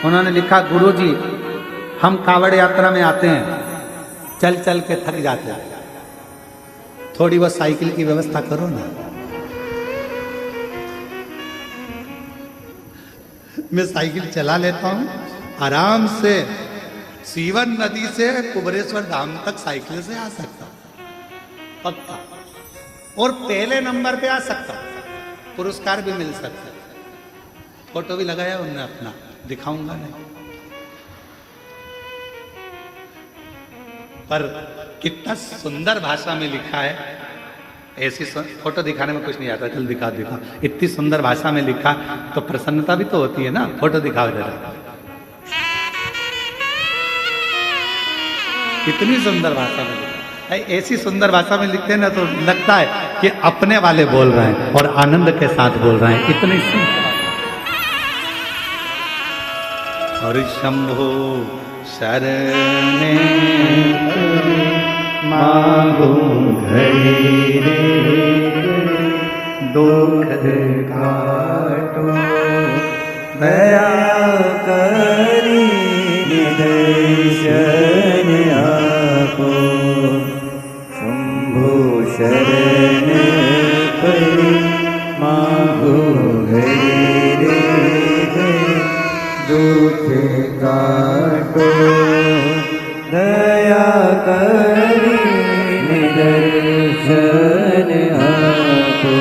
उन्होंने लिखा, गुरुजी हम कावड़ यात्रा में आते हैं, चल चल के थक जाते हैं, थोड़ी बहुत साइकिल की व्यवस्था करो ना। मैं साइकिल चला लेता हूं आराम से, सीवन नदी से कुबरेश्वर धाम तक साइकिल से आ सकता हूं पक्का, और पहले नंबर पे आ सकता हूं, पुरस्कार भी मिल सकता है। फोटो भी लगाया उन्होंने अपना, दिखाऊंगा नहीं, पर कितना सुंदर भाषा में लिखा है। ऐसी फोटो दिखाने में कुछ नहीं आता, चल दिखा। इतनी सुंदर भाषा में लिखा तो प्रसन्नता भी तो होती है ना। फोटो दिखाओ जरा, कितनी सुंदर भाषा में लिखा। ऐसी सुंदर भाषा में लिखते हैं ना तो लगता है कि अपने वाले बोल रहे हैं और आनंद के साथ बोल रहे हैं। इतनी सुंदर। और शंभो शरणे मांगो घड़ी दुख काटो, दया करी दर्शन आपो, शंभो शरण परी मांगो घड़ी दुख काटो, दया करी दर्शन आपो,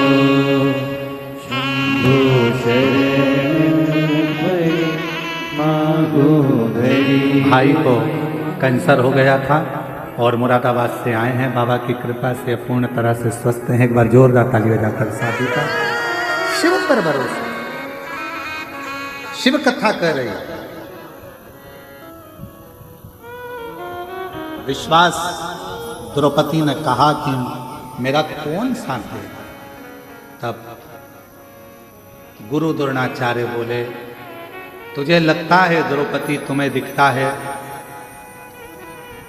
शंभो शरण परी मांगो घड़ी। भाई को कैंसर हो गया था और मुरादाबाद से आए हैं। बाबा की कृपा से पूर्ण तरह से स्वस्थ हैं। एक बार जोरदार ताली बजाकर साधु का शिव पर भरोसा। शिव कथा कर रही है। विश्वास द्रौपदी ने कहा कि मेरा कौन साथ देगा। तब गुरु द्रोणाचार्य बोले, तुझे लगता है द्रौपदी, तुम्हें दिखता है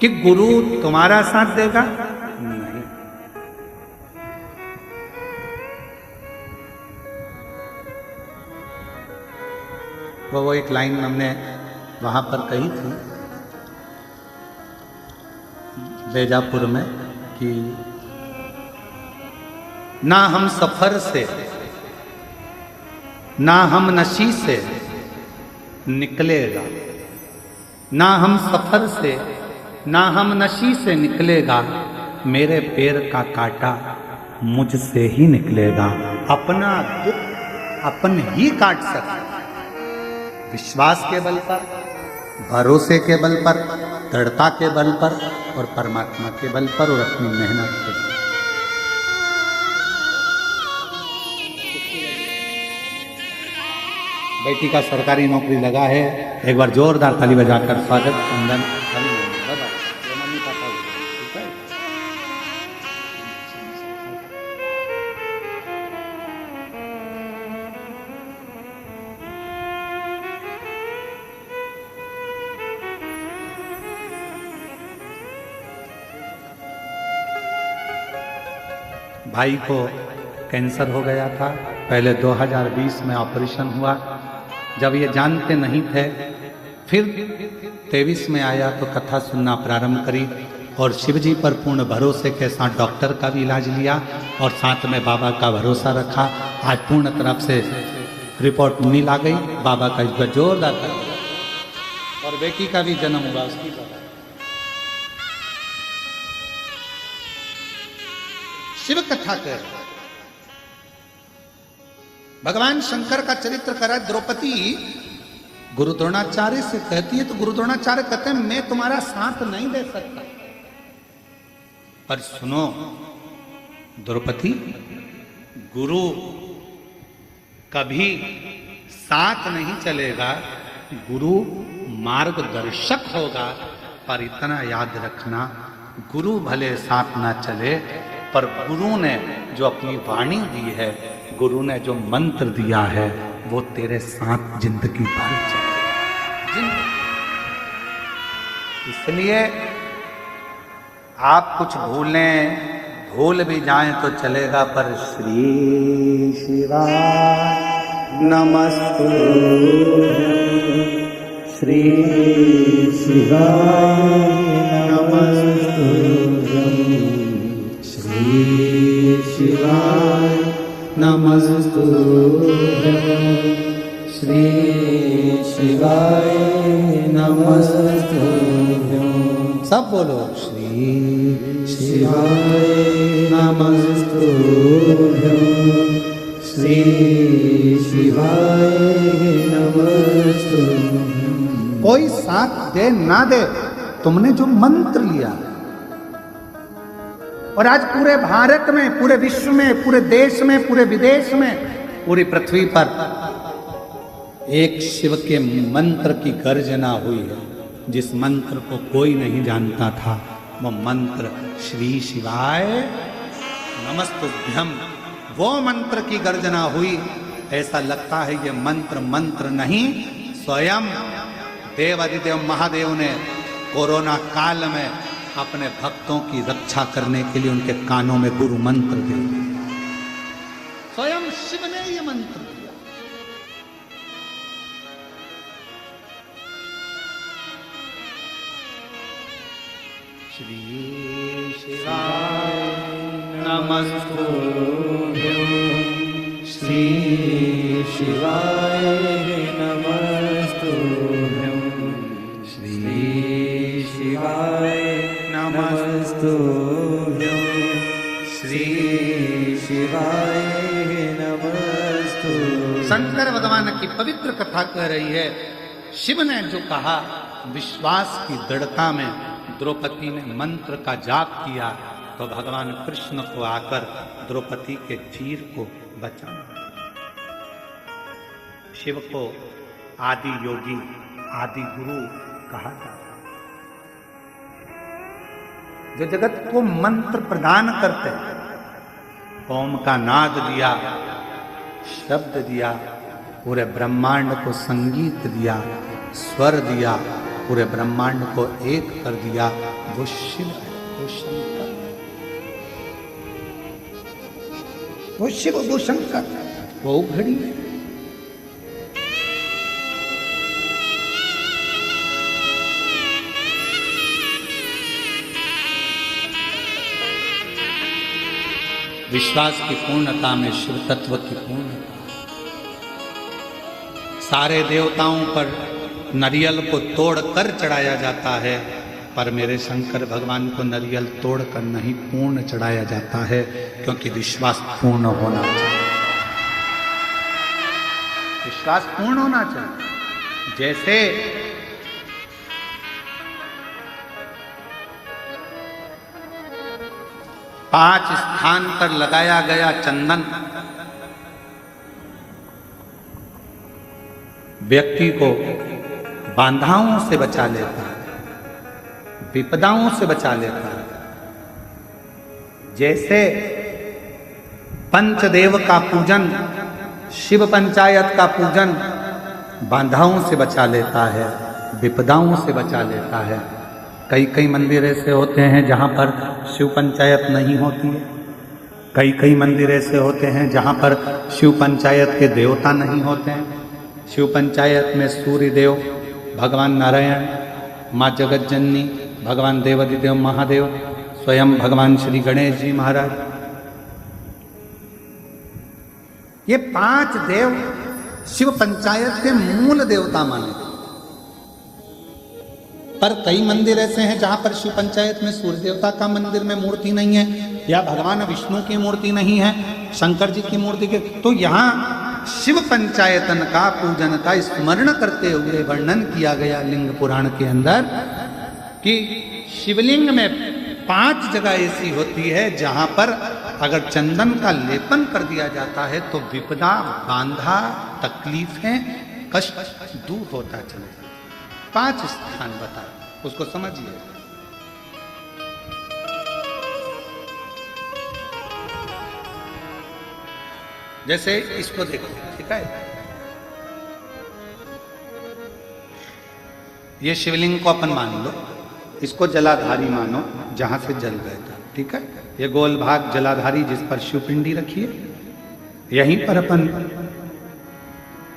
कि गुरु तुम्हारा साथ देगा? नहीं। वो एक लाइन हमने वहां पर कही थी बेजापुर में कि ना हम सफर से, ना हम नशी से निकलेगा, ना हम सफर से, ना हम नशी से निकलेगा, मेरे पैर का कांटा मुझसे ही निकलेगा। अपना दुख अपन ही काट सकते, विश्वास के बल पर, भरोसे के बल पर, दृढ़ता के बल पर और परमात्मा के बल पर और अपनी मेहनत के बल। बेटी का सरकारी नौकरी लगा है। एक बार जोरदार ताली बजाकर स्वागत। वंदन मम्मी पापा ठीक है। भाई को कैंसर हो गया था। पहले 2020 में ऑपरेशन हुआ। जब ये जानते नहीं थे, फिर 23 में आया तो कथा सुनना प्रारंभ करी और शिवजी पर पूर्ण भरोसे के साथ डॉक्टर का भी इलाज लिया और साथ में बाबा का भरोसा रखा। आज पूर्ण तरफ से रिपोर्ट मिल आ गई। बाबा का जोरदार और और बेटी का भी जन्म हुआ उसकी जगह। शिव कथा कह रहे, भगवान शंकर का चरित्र करा। द्रौपदी गुरु द्रोणाचार्य से कहती है तो गुरु द्रोणाचार्य कहते हैं मैं तुम्हारा साथ नहीं दे सकता, पर सुनो द्रौपदी, गुरु कभी साथ नहीं चलेगा, गुरु मार्गदर्शक होगा। पर इतना याद रखना, गुरु भले साथ ना चले, पर गुरु ने जो अपनी वाणी दी है, गुरु ने जो मंत्र दिया है, वो तेरे साथ जिंदगी भर चले। इसलिए आप कुछ भूल भी जाएं तो चलेगा, पर श्री शिवाय नमस्तु, श्री शिवाय नमस्तु, श्री शिवाय नमस्तु, श्री शिवाय नमस्तु। सब बोलो, श्री शिवाय नमस्तु, श्री शिवाय नमस्तु। कोई साथ दे ना दे, तुमने जो मंत्र लिया, और आज पूरे भारत में, पूरे विश्व में, पूरे देश में, पूरे विदेश में, पूरी पृथ्वी पर एक शिव के मंत्र की गर्जना हुई है, जिस मंत्र को कोई नहीं जानता था। वो मंत्र श्री शिवाय नमस्तुभ्यम, वो मंत्र की गर्जना हुई। ऐसा लगता है ये मंत्र नहीं, स्वयं देवादिदेव महादेव ने कोरोना काल में अपने भक्तों की रक्षा करने के लिए उनके कानों में गुरु मंत्र दे दिया। स्वयं शिव ने ये मंत्र दिया। श्री शिवाय नमस्तुभ्यं, श्री शिवाय नमस्तुभ्यं, श्री शिवाय नमस्तुभ्यं, श्री शिवाय नमस्तु। शंकर भगवान की पवित्र कथा कह रही है। शिव ने जो कहा, विश्वास की दृढ़ता में द्रौपदी ने मंत्र का जाप किया, तो भगवान कृष्ण को आकर द्रौपदी के चीर को बचाना। शिव को आदि योगी, आदि गुरु कहा जाता है, जो जगत को मंत्र प्रदान करते हैं। ओम का नाद दिया, शब्द दिया, पूरे ब्रह्मांड को संगीत दिया, स्वर दिया, पूरे ब्रह्मांड को एक कर दिया। वो शिव है, वो शंकर, वो शिव, वो शंकर, वो घड़ी है। विश्वास की पूर्णता में शिव तत्व की पूर्णता। सारे देवताओं पर नरियल को तोड़कर चढ़ाया जाता है, पर मेरे शंकर भगवान को नरियल तोड़कर नहीं, पूर्ण चढ़ाया जाता है, क्योंकि विश्वास पूर्ण होना चाहिए। विश्वास पूर्ण होना चाहिए। जैसे पांच स्थान पर लगाया गया चंदन व्यक्ति को बाधाओं से बचा लेता है, विपदाओं से बचा लेता है। जैसे पंचदेव का पूजन, शिव पंचायत का पूजन बाधाओं से बचा लेता है, विपदाओं से बचा लेता है। कई मंदिर ऐसे होते हैं जहाँ पर शिव पंचायत नहीं होती है। कई मंदिर ऐसे होते हैं जहाँ पर शिव पंचायत के देवता नहीं होते हैं। शिव पंचायत में सूर्य देव, भगवान नारायण, माँ जगत जननी, भगवान देवादिदेव महादेव, स्वयं भगवान श्री गणेश जी महाराज, ये पांच देव शिव पंचायत के मूल देवता माने। पर कई मंदिर ऐसे हैं जहां पर शिव पंचायत में सूर्य देवता का मंदिर में मूर्ति नहीं है, या भगवान विष्णु की मूर्ति नहीं है, शंकर जी की मूर्ति के, तो यहाँ शिव पंचायतन का पूजन का स्मरण करते हुए वर्णन किया गया लिंग पुराण के अंदर कि शिवलिंग में 5 जगह ऐसी होती है जहां पर अगर चंदन का लेपन कर दिया जाता है तो विपदा, बांधा, तकलीफें, कष्ट दूर होता चलेगा। 5 स्थान बताए, उसको समझिए। जैसे इसको देखो, ठीक है, ये शिवलिंग को अपन मान लो, इसको जलाधारी मानो जहां से जल बहता, ठीक है। ये गोल भाग जलाधारी जिस पर शिवपिंडी रखी है, यहीं पर अपन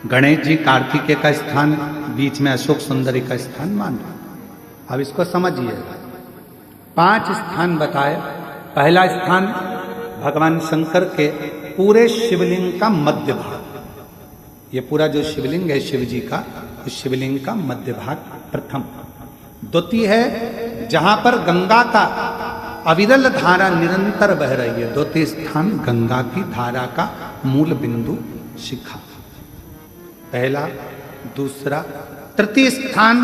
गणेश जी, कार्तिकेय का स्थान, बीच में अशोक सुंदरी का स्थान मान लो। अब इसको समझिएगा। 5 स्थान बताए। पहला स्थान भगवान शंकर के पूरे शिवलिंग का मध्य भाग, ये पूरा जो शिवलिंग है शिव जी का, उस शिवलिंग का मध्य भाग प्रथम। द्वितीय है जहां पर गंगा का अविरल धारा निरंतर बह रही है, द्वितीय स्थान गंगा की धारा का मूल बिंदु शिखा, पहला। दूसरा, तृतीय स्थान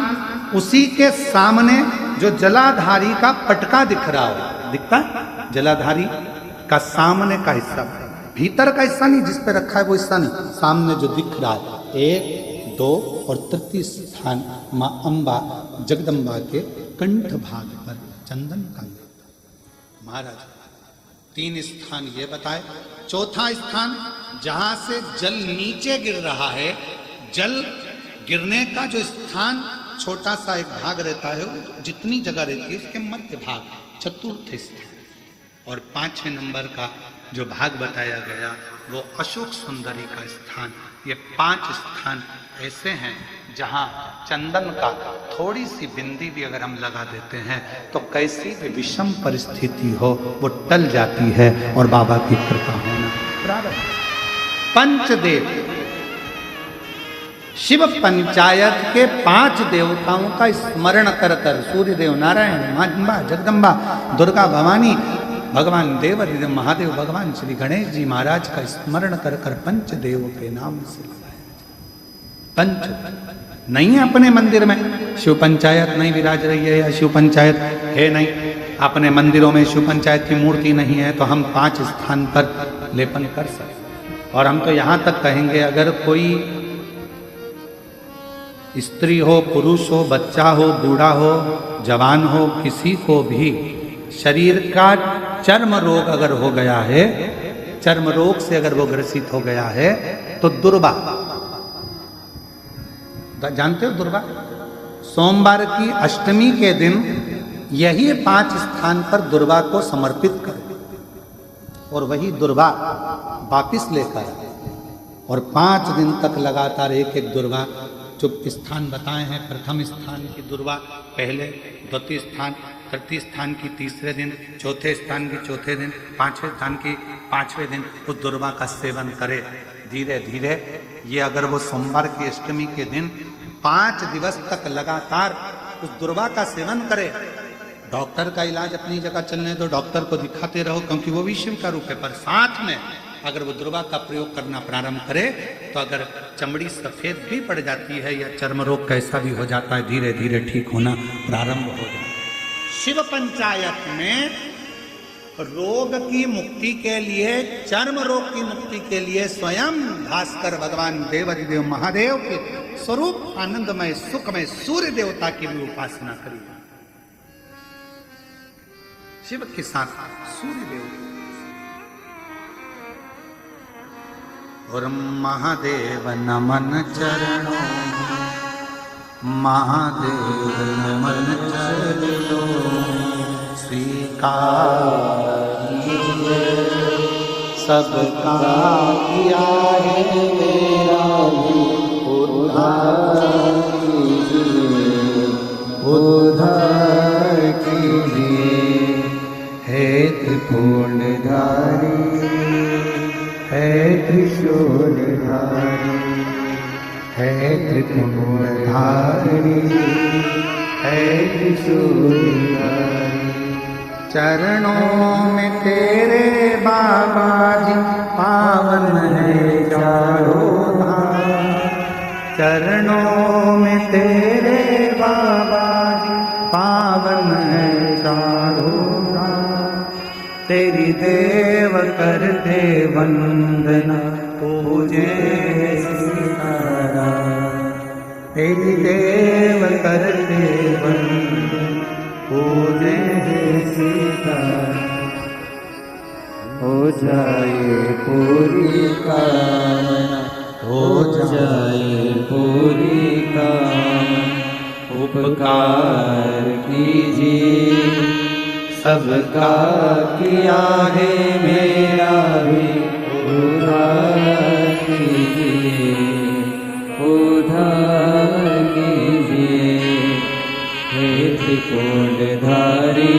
उसी के सामने जो जलाधारी का पटका दिख रहा हो, दिखता है जलाधारी का सामने का हिस्सा, भीतर का हिस्सा नहीं, जिस पे रखा है वो हिस्सा नहीं, सामने जो दिख रहा है। 1, 2 और तृतीय स्थान मां अंबा जगदम्बा के कंठ भाग पर चंदन का महाराज। 3 स्थान ये बताए। चौथा स्थान जहां से जल नीचे गिर रहा है, जल गिरने का जो स्थान छोटा सा एक भाग रहता है, जितनी जगह रहती है उसके मध्य भाग, चतुर्थ स्थान। और 5वें नंबर का जो भाग बताया गया वो अशोक सुंदरी का स्थान। ये 5 स्थान ऐसे हैं जहां चंदन का थोड़ी सी बिंदी भी अगर हम लगा देते हैं तो कैसी भी विषम परिस्थिति हो वो टल जाती है और बाबा की कृपा होना प्रारंभ। पंचदेव, शिव पंचायत के 5 देवताओं का स्मरण कर कर, सूर्य देव, नारायण, मां अंबा, जगदम्बा, दुर्गा भवानी, भगवान देव महादेव, भगवान श्री गणेश जी महाराज का स्मरण कर कर पंचदेव के नाम से पंच नहीं है अपने मंदिर में, शिव पंचायत नहीं विराज रही है या शिव पंचायत है नहीं, अपने मंदिरों में शिव पंचायत की मूर्ति नहीं है, तो हम 5 स्थान पर लेपन कर सकते। और हम तो यहां तक कहेंगे अगर कोई स्त्री हो, पुरुष हो, बच्चा हो, बूढ़ा हो, जवान हो, किसी को भी शरीर का चर्म रोग अगर हो गया है, चर्म रोग से अगर वो ग्रसित हो गया है तो दुर्वा, जानते हो दुर्वा, सोमवार की अष्टमी के दिन यही 5 स्थान पर दुर्वा को समर्पित करें और वही दुर्वा वापिस लेकर, और 5 दिन तक लगातार एक एक दुर्वा जो स्थान बताए हैं, प्रथम स्थान की दुर्वा पहले, द्वितीय स्थान, तृतीय स्थान की तीसरे दिन, चौथे स्थान की चौथे दिन, 5वें स्थान की 5वें दिन उस दुर्वा का सेवन करे धीरे धीरे। ये अगर वो सोमवार की अष्टमी के दिन 5 दिवस तक लगातार उस दुर्वा का सेवन करे, डॉक्टर का इलाज अपनी जगह चलने दो, डॉक्टर को दिखाते रहो क्योंकि वो भी शिव का रूप है, पर साथ में अगर वो दुर्वा का प्रयोग करना प्रारंभ करे तो अगर चमड़ी सफेद भी पड़ जाती है या चर्म रोग कैसा भी हो जाता है, धीरे धीरे ठीक होना प्रारंभ हो जाता है। शिव पंचायत में रोग की मुक्ति के लिए, चर्म रोग की मुक्ति के लिए स्वयं भास्कर भगवान देवाधिदेव महादेव के स्वरूप आनंदमय सुखमय सूर्य देवता की भी उपासना करिए। शिव के साथ सूर्य देवता और महादेव नमन चरणों, महादेव नमन चरणों, स्वीकार कीजिए सबका किया है मेरा उद्धार कीजिए, उद्धार कीजिए। हे त्रिपुंडधारी, हे त्रिशूलधारी, हे त्रिपुंडधारी, है त्रिशूलधारी। चरणों में तेरे बाबा जी पावन है चारों धाम। चरणों में तेरे बाबा जी पावन है चारों धाम। तेरी देव करते वंदना पूजे सीताराम। तेरी देव करते वंदना पूजे सीताराम। हो जाए पूरी कामना, हो जाए पूरी कामना। उपकार कीजिए सबका किया है मेरा भी उद्धार कीजिए, उद्धार कीजिए। हे त्रिशूलधारी,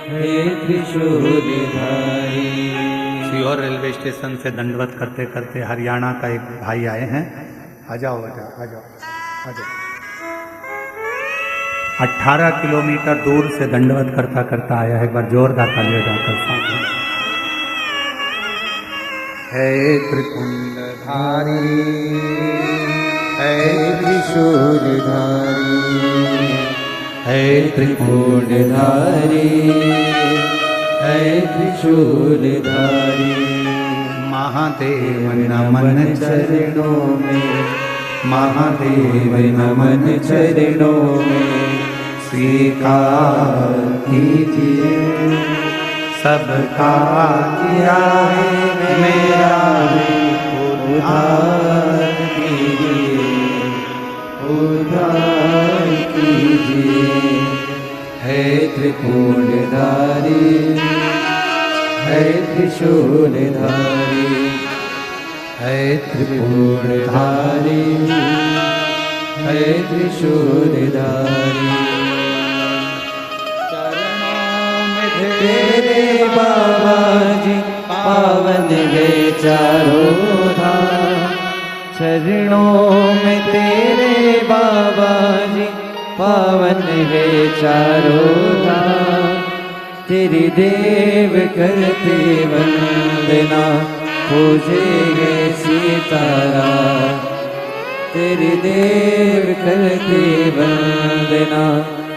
हे त्रिशूलधारी। सीहोर रेलवे स्टेशन से दंडवत करते करते हरियाणा का एक भाई आए हैं। आ जाओ आ जाओ आ जाओ आ जाओ। 18 किलोमीटर दूर से दंडवत करता करता आया है। एक बार जोरदार तालियां बजाकर साथ में। है त्रिकुंडधारी, है त्रिशूलधारी, है त्रिशूलधारी, है त्रिशूलधारी। महादेव नमन चरणों में, महादेव नमन चरणों में। स्वीकार कीजिए सबका किया है मेरा भी उद्धार कीजिए, उद्धार कीजिए। है त्रिशूलधारी, है त्रिशूलधारी, है त्रिशूलधारी, है त्रिशूलधारी। तेरे बाबा जी पावन है चारों धाम। चरणों में तेरे बाबा जी पावन है चारों धाम। तेरी देव करते वंदना पूजेंगे सीताराम। तेरी देव करते वंदना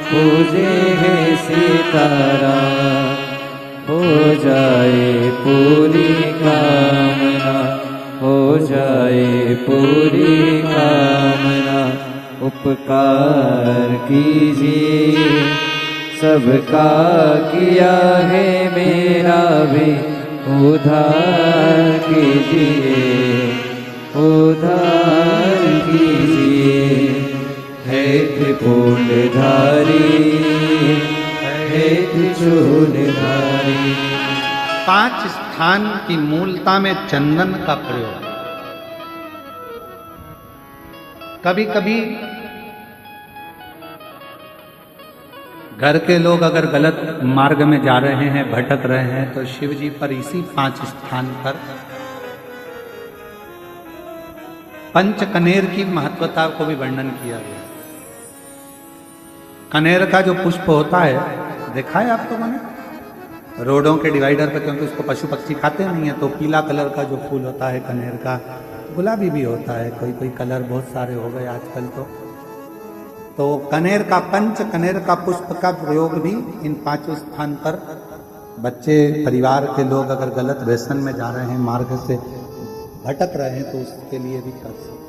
पूजेंगे सीताराम। हो जाए पूरी कामना, हो जाए पूरी कामना। उपकार कीजिए सबका किया है मेरा भी उद्धार कीजिए, उद्धार कीजिए। है त्रिशूलधारी, है त्रिशूलधारी। 5 स्थान की मूलता में चंदन का प्रयोग। कभी कभी घर के लोग अगर गलत मार्ग में जा रहे हैं, भटक रहे हैं, तो शिव जी पर इसी 5 स्थान पर पंचकनेर की महत्वता को भी वर्णन किया गया। कनेर का जो पुष्प होता है, देखा है आप लोगों ने रोडों के डिवाइडर पर, क्योंकि उसको पशु पक्षी खाते नहीं है, तो पीला कलर का जो फूल होता है कनेर का, गुलाबी भी होता है, कोई कोई कलर बहुत सारे हो गए आजकल। तो कनेर का, पंच कनेर का पुष्प का प्रयोग भी इन 5 स्थान पर बच्चे, परिवार के लोग अगर गलत व्यसन में जा रहे हैं, मार्ग से भटक रहे हैं, तो उसके लिए भी कर सकते हैं।